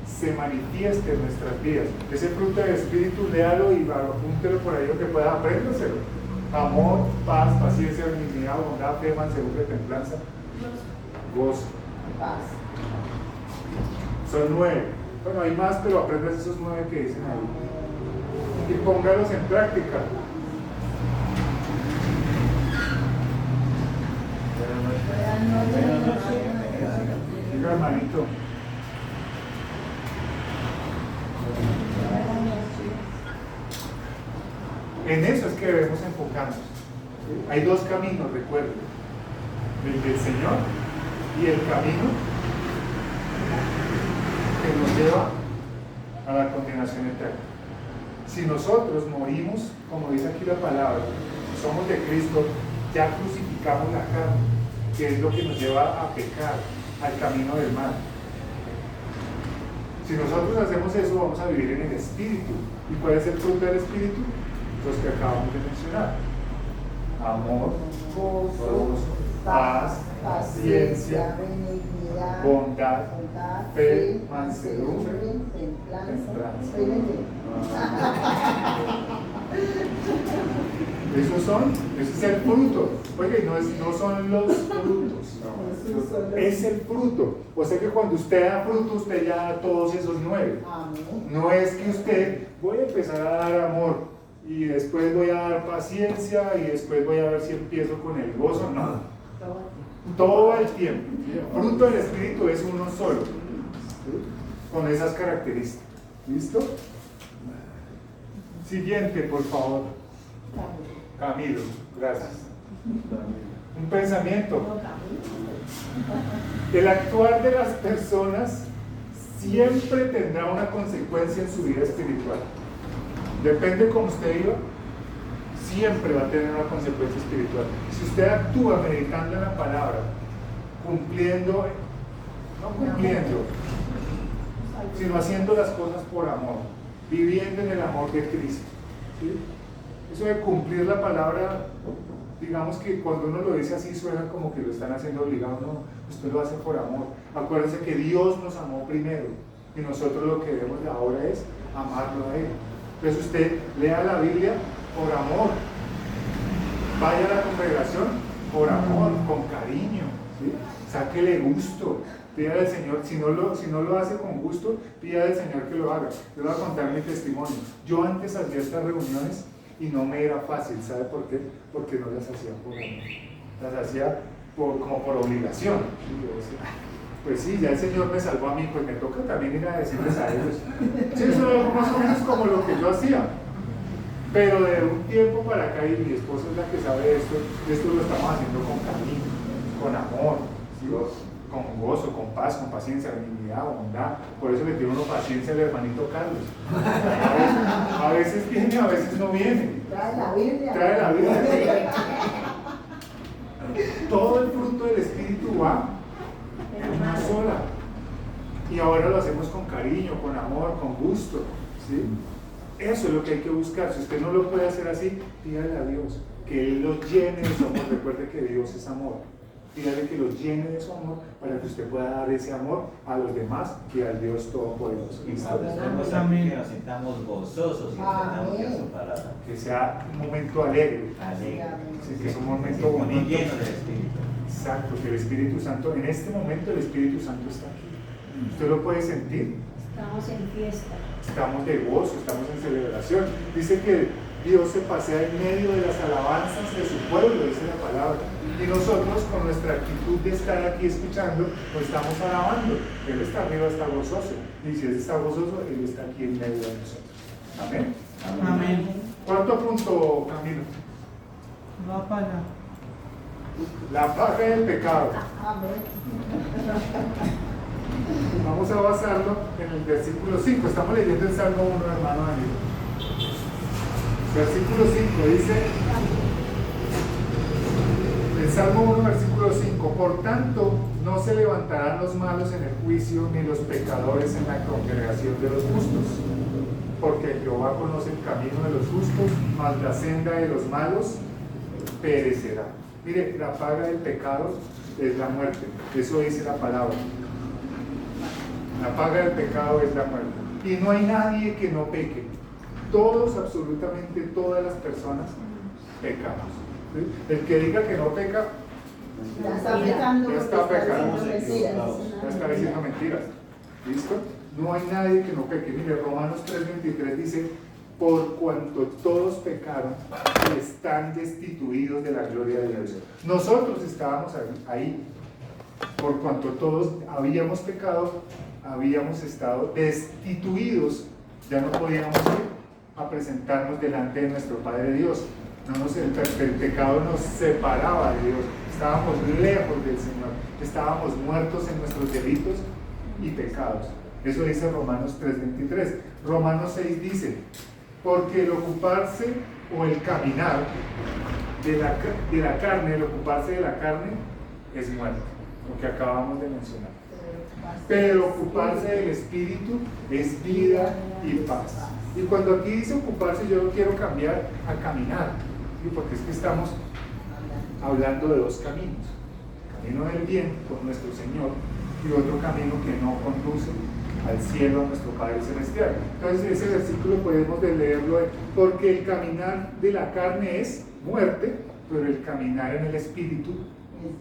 S1: se manifieste en nuestras vidas. Ese fruto del Espíritu, léalo y apúntelo por ahí lo que pueda, apréndaselo. Amor, paz, paciencia, benignidad, bondad, fe, mansedumbre, templanza, gozo. Son 9. Bueno, hay más, pero aprendas esos 9 que dicen ahí. Y póngalos en práctica. Diga, hermanito. En eso es que debemos enfocarnos. Hay dos caminos, recuerden. El del Señor y el camino que nos lleva a la condenación eterna. Si nosotros morimos, como dice aquí la palabra, si somos de Cristo, ya crucificamos la carne, que es lo que nos lleva a pecar, al camino del mal. Si nosotros hacemos eso, vamos a vivir en el Espíritu. ¿Y cuál es el fruto del Espíritu? Los que acabamos de mencionar. Amor, gozo, paz, paciencia,
S3: benignidad,
S1: bondad, fe,
S3: mansedumbre,
S1: mansedumbre,
S3: templanza.
S1: Ese es el fruto. Oye, no son los frutos, es el fruto. O sea que cuando usted da fruto, usted ya da todos esos 9.
S3: Amén.
S1: No es que usted, voy a empezar a dar amor, y después voy a dar paciencia, y después voy a ver si empiezo con el gozo. No, todo el tiempo. El fruto del Espíritu es uno solo, con esas características. ¿Listo? Siguiente, por favor. Camilo, gracias. Un pensamiento. El actuar de las personas siempre tendrá una consecuencia en su vida espiritual. Depende cómo usted viva, siempre va a tener una consecuencia espiritual. Si usted actúa meditando en la palabra, cumpliendo, no cumpliendo, sino haciendo las cosas por amor, viviendo en el amor de Cristo. ¿Sí? Eso de cumplir la palabra, digamos que cuando uno lo dice así suena como que lo están haciendo obligado. No, usted lo hace por amor. Acuérdense que Dios nos amó primero y nosotros lo que debemos ahora es amarlo a Él. Entonces usted lea la Biblia por amor, vaya a la congregación por amor, con cariño, ¿sí? Sáquele gusto, pídale al Señor. Si no lo hace con gusto, pídale al Señor que lo haga. Les voy a contar mi testimonio. Yo antes hacía estas reuniones y no me era fácil. ¿Sabe por qué? Porque no las hacía por amor, las hacía como por obligación. Y yo decía, pues sí, ya el Señor me salvó a mí, pues me toca también ir a decirles a ellos. Sí, eso era algo más o menos como lo que yo hacía. Pero de un tiempo para acá, y mi esposa es la que sabe esto lo estamos haciendo con cariño, con amor, ¿sí? Con gozo, con paz, con paciencia, benignidad, bondad. Por eso le pido uno paciencia al hermanito Carlos. A veces viene, a veces no viene.
S3: Trae la Biblia.
S1: Trae la Biblia. Todo el fruto del Espíritu va en una sola. Y ahora lo hacemos con cariño, con amor, con gusto, ¿sí? Eso es lo que hay que buscar. Si usted no lo puede hacer así, pídale a Dios que Él lo llene de su amor. Recuerde que Dios es amor. Pídale que lo llene de su amor para que usted pueda dar ese amor a los demás y al Dios Todopoderoso.
S2: Y cuando estemos aquí, que nos sintamos gozosos y entendamos que es su palabra.
S1: Que sea un momento alegre.
S2: Alegre.
S1: Sí, que es un momento bonito.
S2: Lleno del Espíritu.
S1: Exacto, que el Espíritu Santo, en este momento el Espíritu Santo está aquí. Usted lo puede sentir.
S4: Estamos en fiesta.
S1: Estamos de gozo, estamos en celebración. Dice que Dios se pasea en medio de las alabanzas de su pueblo, dice la palabra. Y nosotros, con nuestra actitud de estar aquí escuchando, lo estamos alabando. Él está arriba, está gozoso. Y si Él está gozoso, Él está aquí en medio de nosotros. Amén.
S5: Amén.
S1: Cuarto punto, Camilo.
S5: Va para allá.
S1: La paga del pecado.
S3: Amén.
S1: Vamos a basarlo en el versículo 5. Estamos leyendo el Salmo 1, hermano Daniel. Versículo 5 dice, el Salmo 1, versículo 5, por tanto, no se levantarán los malos en el juicio, ni los pecadores en la congregación de los justos, porque Jehová conoce el camino de los justos, mas la senda de los malos perecerá. Mire, la paga del pecado es la muerte, eso dice la palabra. La paga del pecado es la muerte. Y no hay nadie que no peque. Todos, absolutamente todas las personas pecamos. ¿Sí? El que diga que no peca,
S3: Ya está pecando.
S1: ya está pecando.
S3: porque está diciendo mentiras.
S1: Ya está diciendo mentiras. ¿Listo? No hay nadie que no peque. Mire, Romanos 3:23 dice, por cuanto todos pecaron, están destituidos de la gloria de Dios. Nosotros estábamos ahí. Por cuanto todos habíamos pecado, habíamos estado destituidos, ya no podíamos ir a presentarnos delante de nuestro Padre Dios. El pecado nos separaba de Dios, estábamos lejos del Señor, estábamos muertos en nuestros delitos y pecados. Eso dice Romanos 3:23. Romanos 6 dice, porque el ocuparse o el caminar de la carne, el ocuparse de la carne es muerte, lo que acabamos de mencionar. pero ocuparse del Espíritu es vida y paz. Y cuando aquí dice ocuparse, yo lo quiero cambiar a caminar, ¿sí? Porque es que estamos hablando de dos caminos: camino del bien con nuestro Señor y otro camino que no conduce al cielo, a nuestro Padre Celestial. Entonces ese versículo podemos leerlo, porque el caminar de la carne es muerte, pero el caminar en el Espíritu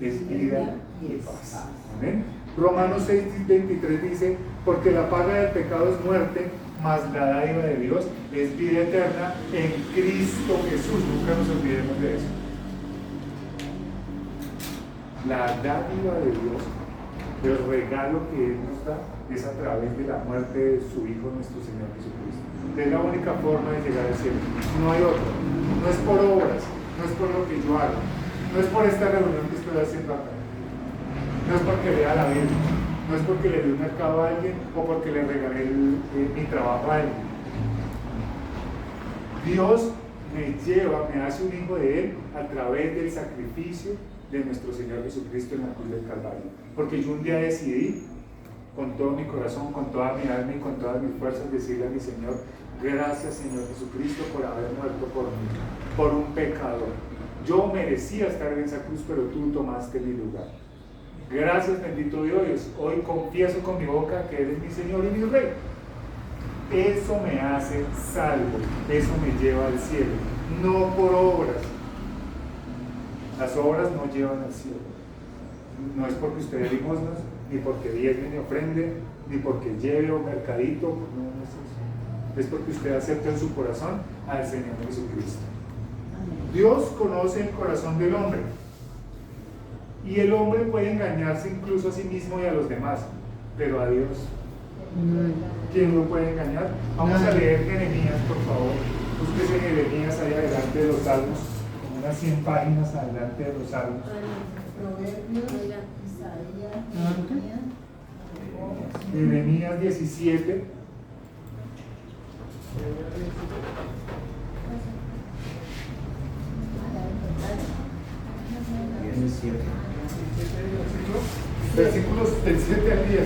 S1: es vida y paz. ¿Amén? Romanos 6:23 dice: porque la paga del pecado es muerte, mas la dádiva de Dios es vida eterna en Cristo Jesús. Nunca nos olvidemos de eso. La dádiva de Dios, el regalo que Él nos da, es a través de la muerte de su Hijo, nuestro Señor Jesucristo. Es la única forma de llegar al cielo. No hay otra. No es por obras, no es por lo que yo hago, no es por esta reunión que estoy haciendo acá, no es porque lea la Biblia, no es porque le dé un mercado a alguien o porque le regalé mi trabajo a alguien. Dios me lleva, me hace un hijo de Él a través del sacrificio de nuestro Señor Jesucristo en la cruz del Calvario. Porque yo un día decidí, con todo mi corazón, con toda mi alma y con todas mis fuerzas, decirle a mi Señor: gracias, Señor Jesucristo, por haber muerto por mí, por un pecador. Yo merecía estar en esa cruz, pero tú tomaste mi lugar. Gracias, bendito Dios. Hoy confieso con mi boca que eres mi Señor y mi Rey. Eso me hace salvo, eso me lleva al cielo, no por obras. Las obras no llevan al cielo. No es porque usted dé limosnas, ni porque diezme ni ofrende, ni porque lleve un mercadito, no es eso. Es porque usted acepta en su corazón al Señor Jesucristo. Dios conoce el corazón del hombre, y el hombre puede engañarse incluso a sí mismo y a los demás, pero a Dios, ¿quién lo puede engañar? Vamos a leer Jeremías, por favor. Búsquese Jeremías ahí adelante de los Salmos, como unas 100 páginas adelante de los Salmos.
S3: Proverbios, Isaías,
S1: Jeremías 17. Versículos del 7 al 10.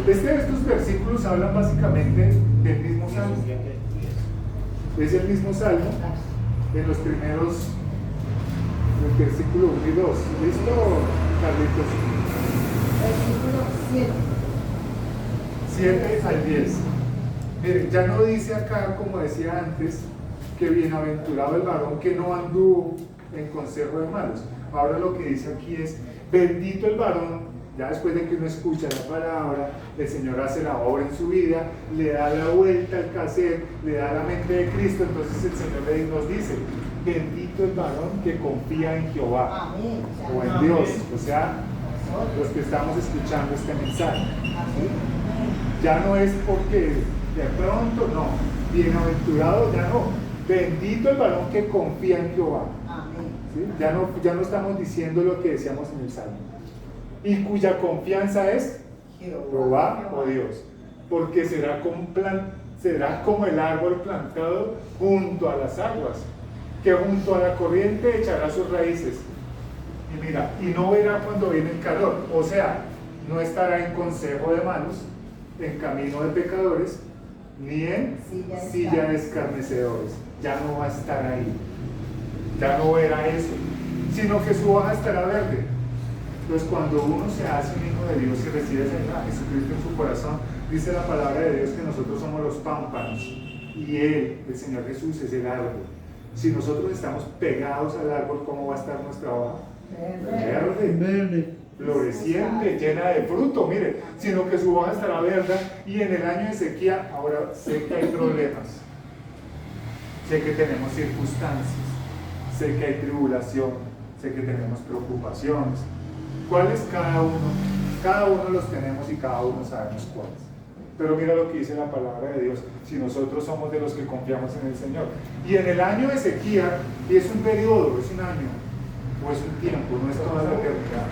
S1: Estos versículos hablan básicamente del mismo salmo. Es el mismo salmo en los primeros, el versículo 1 y 2. ¿Listo, Carlitos?
S3: versículo 7.
S1: 7 al 10. Miren, ya no dice acá, como decía antes, que bienaventurado el varón que no anduvo en consejo de malos. Ahora lo que dice aquí es: bendito el varón. Ya después de que uno escucha la palabra, el Señor hace la obra en su vida, le da la vuelta al cassette, le da la mente de Cristo. Entonces el Señor nos dice: bendito el varón que confía en Jehová.
S3: Amén.
S1: O en Dios, o sea, los que estamos escuchando este mensaje. ¿Sí? Ya no es porque de pronto, no. Bienaventurado ya no. Bendito el varón que confía en Jehová.
S3: Amén.
S1: ¿Sí? Ya no estamos diciendo lo que decíamos en el Salmo. Y cuya confianza es Jehová o Dios. Porque será como el árbol plantado junto a las aguas, que junto a la corriente echará sus raíces. Y mira, y no verá cuando viene el calor. O sea, no estará en consejo de malos, en camino de pecadores, ni en silla de escarnecedores. Ya no va a estar ahí. Ya no verá eso. Sino que su hoja estará verde. Entonces, cuando uno se hace un hijo de Dios y recibe a Jesucristo en su corazón, dice la palabra de Dios que nosotros somos los pámpanos y Él, el Señor Jesús, es el árbol. Si nosotros estamos pegados al árbol, ¿cómo va a estar nuestra hoja? Verde, floreciente, llena de fruto. Mire, sino que su hoja estará verde. Y en el año de sequía, ahora sé que hay problemas, sé que tenemos circunstancias, sé que hay tribulación, sé que tenemos preocupaciones. ¿Cuáles? Cada uno los tenemos y cada uno sabemos cuáles. Pero mira lo que dice la palabra de Dios: si nosotros somos de los que confiamos en el Señor. Y en el año de sequía, y es un periodo, es un año, o es un tiempo, no es toda la eternidad.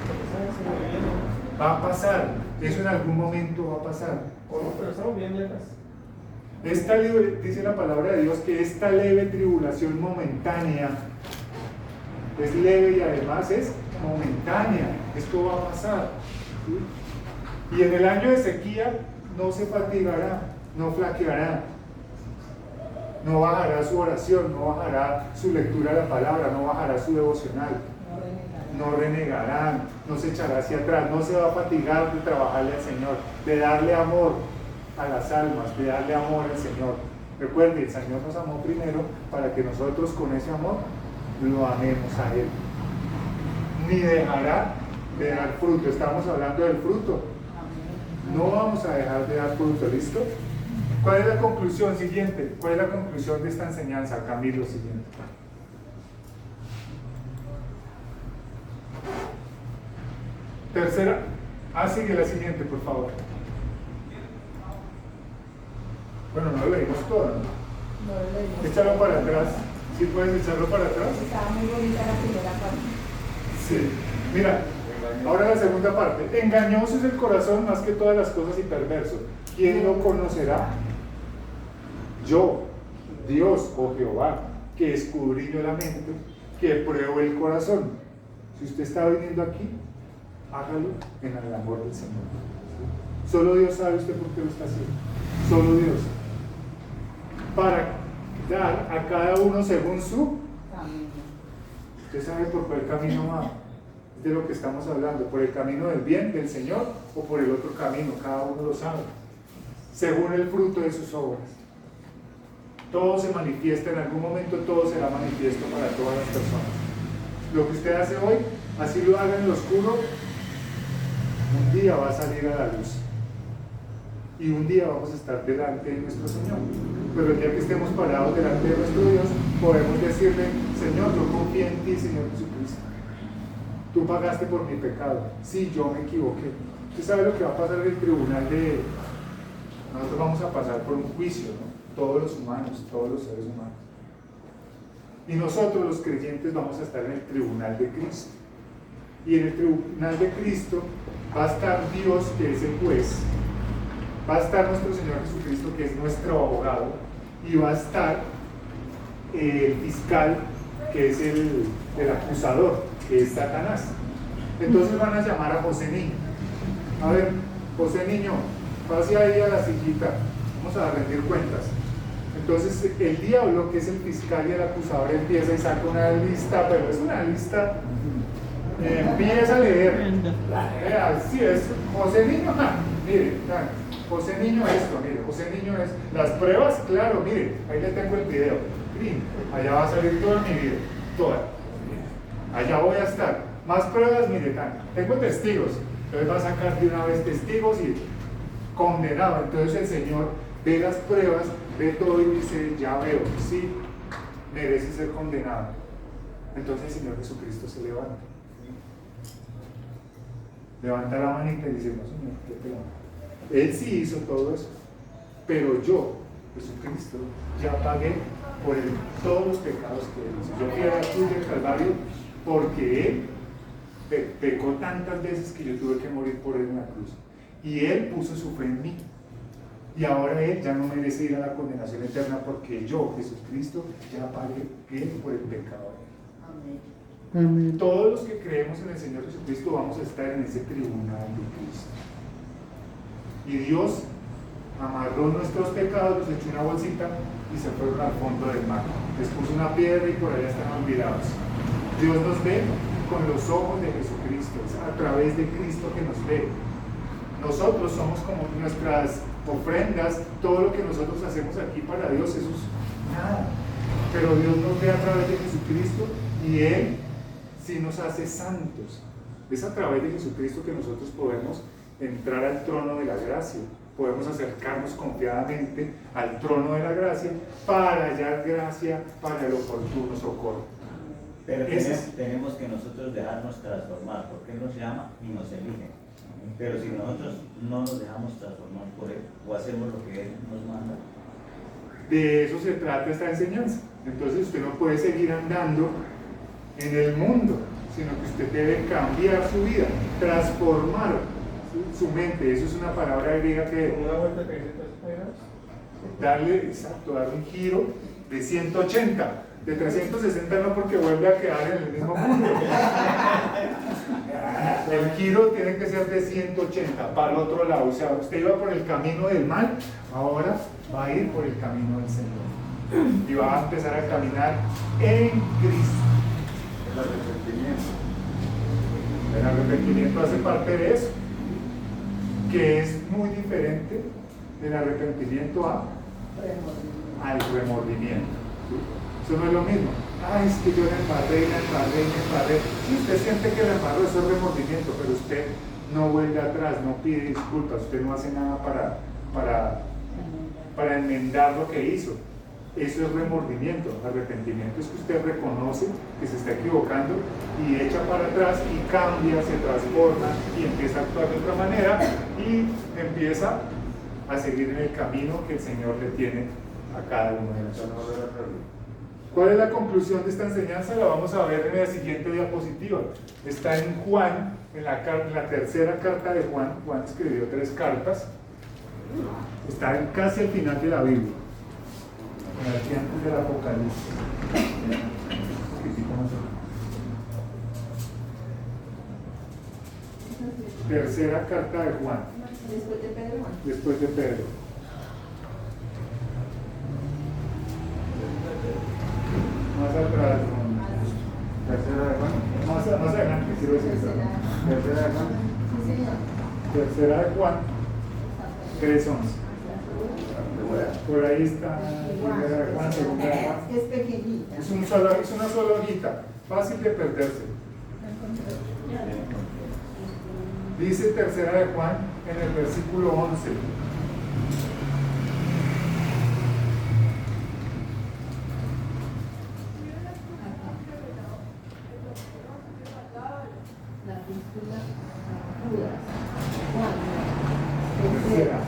S1: Va a pasar, eso en algún momento va a pasar.
S4: Pero estamos bien lejos.
S1: Dice la palabra de Dios que esta leve tribulación momentánea es leve y además es momentánea. Esto va a pasar. ¿Sí? Y en el año de sequía no se fatigará, no flaqueará, no bajará su oración, no bajará su lectura de la palabra, no bajará su devocional, no renegarán, no se echará hacia atrás, no se va a fatigar de trabajarle al Señor, de darle amor a las almas, de darle amor al Señor. Recuerde, el Señor nos amó primero para que nosotros con ese amor lo amemos a Él. Ni dejará de dar fruto. Estamos hablando del fruto. No vamos a dejar de dar fruto, ¿listo? ¿Cuál es la conclusión siguiente? ¿Cuál es la conclusión de esta enseñanza, Camilo? Siguiente. Tercera. Sigue la siguiente, por favor. Bueno, no lo leímos todo, ¿no?
S3: No lo leímos.
S1: Échalo para atrás. ¿Sí puedes echarlo para atrás?
S3: Estaba muy bonita la primera parte.
S1: Sí. Mira, ahora la segunda parte. Engañoso es el corazón más que todas las cosas y perverso. ¿Quién lo conocerá? Yo, Dios o Jehová, que escudriño la mente, que pruebo el corazón. Si usted está viniendo aquí, hágalo en el amor del Señor. ¿Sí? Solo Dios sabe usted por qué lo está haciendo. Solo Dios. Para dar a cada uno según su
S3: Camino.
S1: Usted sabe por cuál camino va. Es de lo que estamos hablando. Por el camino del bien del Señor o por el otro camino. Cada uno lo sabe. Según el fruto de sus obras. Todo se manifiesta en algún momento, todo será manifiesto para todas las personas. Lo que usted hace hoy, así lo haga en lo oscuro, un día va a salir a la luz. Y un día vamos a estar delante de nuestro Señor. Pero el día que estemos parados delante de nuestro Dios, podemos decirle: Señor, yo confío en ti, Señor Jesucristo. Tú pagaste por mi pecado. Sí, yo me equivoqué. Usted sabe lo que va a pasar en el tribunal de... Nosotros vamos a pasar por un juicio, ¿no? Todos los humanos, todos los seres humanos. Y nosotros los creyentes vamos a estar en el tribunal de Cristo. Y en el tribunal de Cristo va a estar Dios, que es el juez. Va a estar nuestro Señor Jesucristo, que es nuestro abogado, y va a estar el fiscal, que es el acusador, que es Satanás. Entonces van a llamar a José Niño. A ver, José Niño, pase ahí a la sillita, vamos a rendir cuentas. Entonces el diablo, que es el fiscal y el acusador, empieza y saca una lista, pero es una lista, empieza a leer. Así es, José Niño, mire, José Niño esto, mire, José Niño es, las pruebas, claro, mire, ahí le tengo el video, allá va a salir toda mi vida, toda, allá voy a estar, más pruebas, mire, tengo testigos, entonces va a sacar de una vez testigos y condenado. Entonces el Señor ve las pruebas, ve todo y dice: ya veo, sí, merece ser condenado. Entonces el Señor Jesucristo se levanta, levanta la manita y dice: no, Señor, ¿qué te amo? Él sí hizo todo eso, pero yo, Jesucristo, ya pagué por él todos los pecados que él hizo. Yo fui a la cruz del Calvario porque él pecó tantas veces que yo tuve que morir por él en la cruz. Y él puso su fe en mí. Y ahora él ya no merece ir a la condenación eterna porque yo, Jesucristo, ya pagué él por el pecado.
S3: Amén.
S5: Amén.
S1: Todos los que creemos en el Señor Jesucristo vamos a estar en ese tribunal de Cristo. Y Dios amarró nuestros pecados, los echó en una bolsita y se fueron al fondo del mar. Les puso una piedra y por allá están olvidados. Dios nos ve con los ojos de Jesucristo, es a través de Cristo que nos ve. Nosotros somos como nuestras ofrendas, todo lo que nosotros hacemos aquí para Dios, eso es nada. Pero Dios nos ve a través de Jesucristo y Él sí nos hace santos. Es a través de Jesucristo que nosotros podemos entrar al trono de la gracia, podemos acercarnos confiadamente al trono de la gracia para hallar gracia para el oportuno socorro.
S2: Pero tenemos que nosotros dejarnos transformar, porque Él nos llama y nos elige. Pero si nosotros no nos dejamos transformar por Él, o hacemos lo que Él nos manda.
S1: De eso se trata esta enseñanza. Entonces usted no puede seguir andando en el mundo, sino que usted debe cambiar su vida, transformar su mente. Eso es una palabra griega que...
S4: ¿Una vuelta que dice 3
S1: darle, exacto, dar un giro de 180. De 360 no, porque vuelve a quedar en el mismo punto. El giro tiene que ser de 180 para el otro lado. O sea, usted iba por el camino del mal, ahora va a ir por el camino del Señor. Y va a empezar a caminar en Cristo. El arrepentimiento. El arrepentimiento hace parte de eso, que es muy diferente del arrepentimiento al remordimiento. ¿Sí? Eso no es lo mismo. Ay, es que yo la embarré. Si usted siente que la embarró, eso es remordimiento, pero usted no vuelve atrás, no pide disculpas, usted no hace nada para enmendar lo que hizo. Eso es remordimiento. Arrepentimiento es que usted reconoce que se está equivocando y echa para atrás y cambia, se transforma y empieza a actuar de otra manera y empieza a seguir en el camino que el Señor le tiene a cada uno de nosotros. ¿Cuál es la conclusión de esta enseñanza? La vamos a ver en la siguiente diapositiva. Está en Juan, en la tercera carta de Juan. Juan escribió 3 cartas. Está casi al final de la Biblia, aquí antes del Apocalipsis. Tercera carta de Juan.
S3: Después de Pedro.
S1: Después de Pedro. Más atrás, tercera de Juan. Más adelante, quiero decir. Tercera de Juan.
S3: Sí, señor.
S1: Tercera de Juan. 3:11. Por ahí está. Primera de Juan, segunda de Juan.
S3: Es pequeñita.
S1: Es una sola hojita, fácil de perderse. Dice tercera de Juan en el versículo 11.
S3: La epístola a Judas. Juan.
S1: Tercera.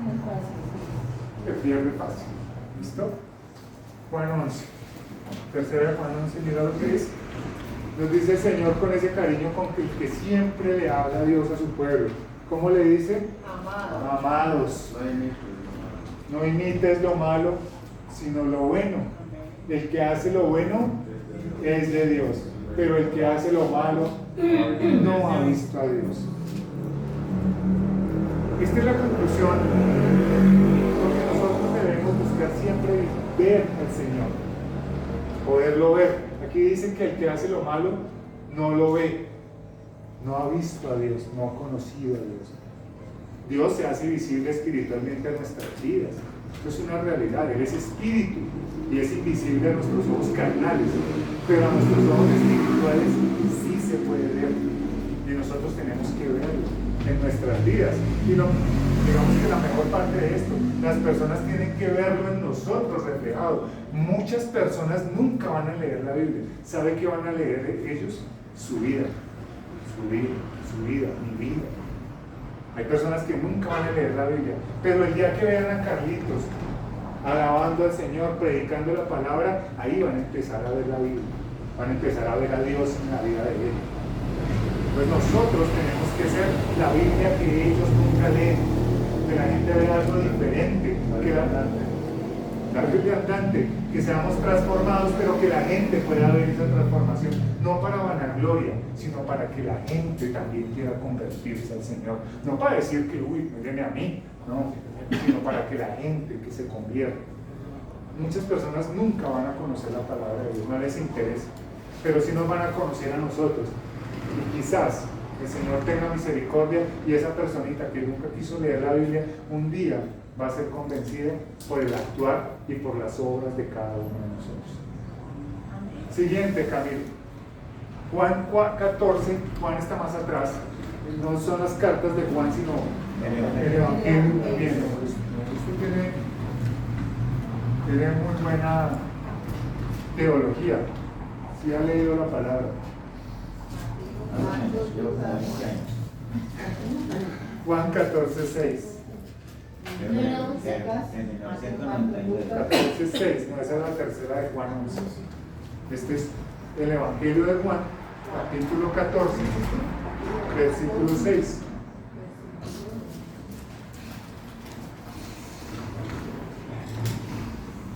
S3: Muy fácil.
S1: Se pierde fácil. ¿Listo? Juan 11. Tercera de Juan 11, mira lo que dice. Nos dice el Señor con ese cariño con que el que siempre le habla a Dios a su pueblo. ¿Cómo le dice?
S3: Amado.
S1: Amados, no imites lo malo, sino lo bueno. El que hace lo bueno es de Dios, pero el que hace lo malo no ha visto a Dios. Esta es la conclusión, porque nosotros debemos buscar siempre ver al Señor, poderlo ver. Aquí dice que el que hace lo malo no lo ve, no ha visto a Dios, no ha conocido a Dios. Dios se hace visible espiritualmente en nuestras vidas. Esto es una realidad. Él es espíritu y es invisible a nuestros ojos carnales, pero a nuestros ojos espirituales sí se puede ver y nosotros tenemos que verlo en nuestras vidas. Y digamos que la mejor parte de esto, las personas tienen que verlo en nosotros reflejado. Muchas personas nunca van a leer la Biblia. ¿Sabe qué van a leer ellos? Su vida, mi vida. Hay personas que nunca van a leer la Biblia, pero el día que vean a Carlitos alabando al Señor, predicando la palabra, ahí van a empezar a ver la Biblia, van a empezar a ver a Dios en la vida de ellos. Pues nosotros tenemos que ser la Biblia que ellos nunca leen, que la gente vea algo diferente, que la Biblia andante, que seamos transformados, pero que la gente pueda ver esa transformación, no para vanagloria, sino para que la gente también quiera convertirse al Señor, no para decir que, uy, mírenme a mí, no, sino para que la gente que se convierta. Muchas personas nunca van a conocer la palabra de Dios, no les interesa, pero sí nos van a conocer a nosotros. Y quizás el Señor tenga misericordia y esa personita que nunca quiso leer la Biblia, un día va a ser convencida por el actuar y por las obras de cada uno de nosotros. Siguiente, Camilo. Juan 14, Juan está más atrás. No son las cartas de Juan, sino el Evangelio también. Usted tiene muy buena teología. Si ha leído la palabra. Juan 14, 6. 14, 6. No, esa es la tercera de Juan 11. Este es el Evangelio de Juan, capítulo 14, versículo 6.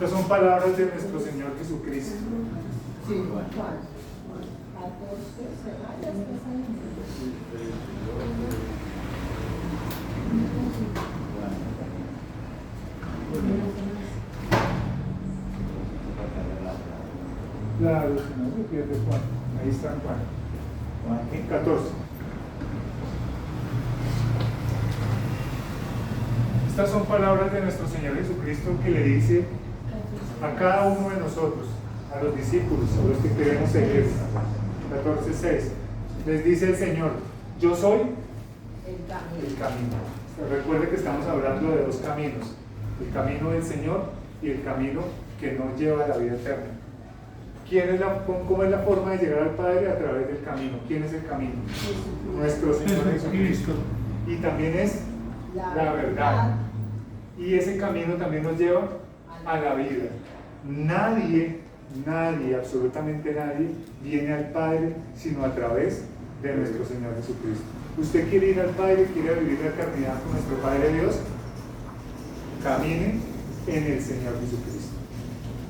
S1: Estas son palabras de nuestro Señor Jesucristo.
S3: Sí, Juan. 14, se vaya,
S1: Claro, si no se pierde Juan. Ahí está Juan.
S2: Juan, ¿qué?
S1: 14. Estas son palabras de nuestro Señor Jesucristo que le dice a cada uno de nosotros, a los discípulos, a los que queremos seguir. 14:6. Les dice el Señor: yo soy el camino. Recuerde que estamos hablando de dos caminos: el camino del Señor y el camino que nos lleva a la vida eterna. ¿Cómo es la forma de llegar al Padre? A través del camino. ¿Quién es el camino? Nuestro Señor Jesucristo. Y también es la verdad. Y ese camino también nos lleva a la vida. Nadie, absolutamente nadie, viene al Padre sino a través de nuestro Señor Jesucristo. ¿Usted quiere ir al Padre, quiere vivir la eternidad con nuestro Padre Dios? Camine en el Señor Jesucristo.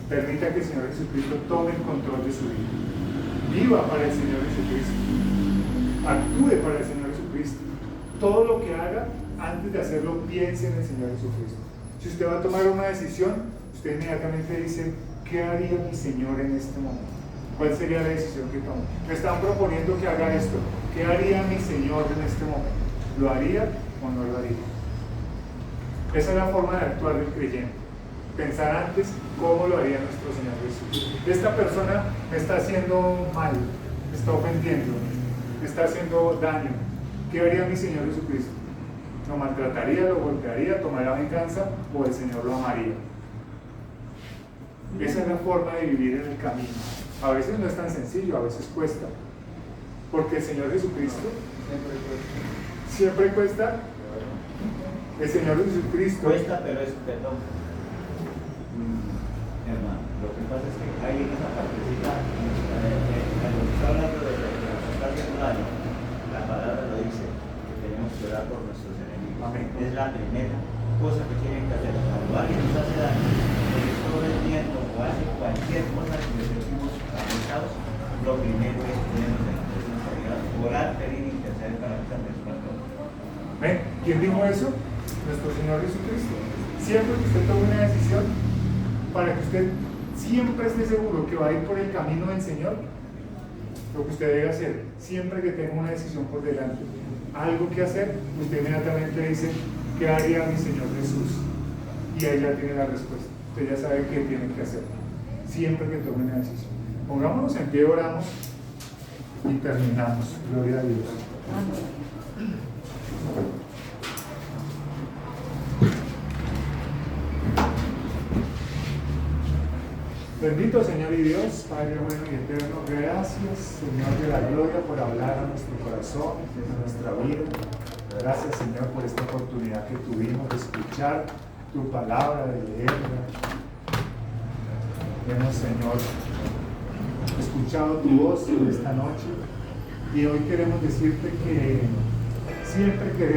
S1: Permita que el Señor Jesucristo tome el control de su vida. Viva para el Señor Jesucristo. Actúe para el Señor Jesucristo. Todo lo que haga, antes de hacerlo, piense en el Señor Jesucristo. Si usted va a tomar una decisión, usted inmediatamente dice: ¿qué haría mi Señor en este momento? ¿Cuál sería la decisión que tomo? Me están proponiendo que haga esto. ¿Qué haría mi Señor en este momento? ¿Lo haría o no lo haría? Esa es la forma de actuar del creyente. Pensar antes cómo lo haría nuestro Señor Jesús. Esta persona me está haciendo mal, me está ofendiendo, me está haciendo daño. ¿Qué haría mi Señor Jesucristo? ¿Lo maltrataría, lo golpearía, tomaría venganza o el Señor lo amaría? Esa es la forma de vivir en el camino. A veces no es tan sencillo, a veces cuesta. Porque el Señor Jesucristo siempre cuesta. El Señor Jesucristo
S2: Cuesta, pero es perdón. Hermano, lo que pasa es que hay en esa partecita, cuando se está hablando de la del año, la palabra lo dice, que tenemos que orar por nuestros enemigos.
S1: Amén.
S2: Es la primera cosa que tienen que hacer. Cuando alguien nos hace daño, sobre el viento o hace cualquier cosa que nos sentimos afectados, lo primero es ponernos en la presencia de Dios, orar, pedir, interceder para que también su perdón.
S1: ¿Ven? ¿Quién dijo eso? Nuestro Señor Jesucristo. Siempre que usted tome una decisión, para que usted siempre esté seguro que va a ir por el camino del Señor, lo que usted debe hacer, siempre que tenga una decisión por delante, algo que hacer, usted inmediatamente dice: ¿qué haría mi Señor Jesús? Y ahí ya tiene la respuesta. Usted ya sabe qué tiene que hacer, siempre que tome una decisión. Pongámonos en pie, oramos y terminamos. Gloria a Dios. Bendito Señor y Dios, Padre bueno y eterno, gracias Señor de la gloria por hablar a nuestro corazón, a nuestra vida. Gracias Señor por esta oportunidad que tuvimos de escuchar tu palabra, de leerla. Hemos Señor escuchado tu voz en esta noche y hoy queremos decirte que siempre queremos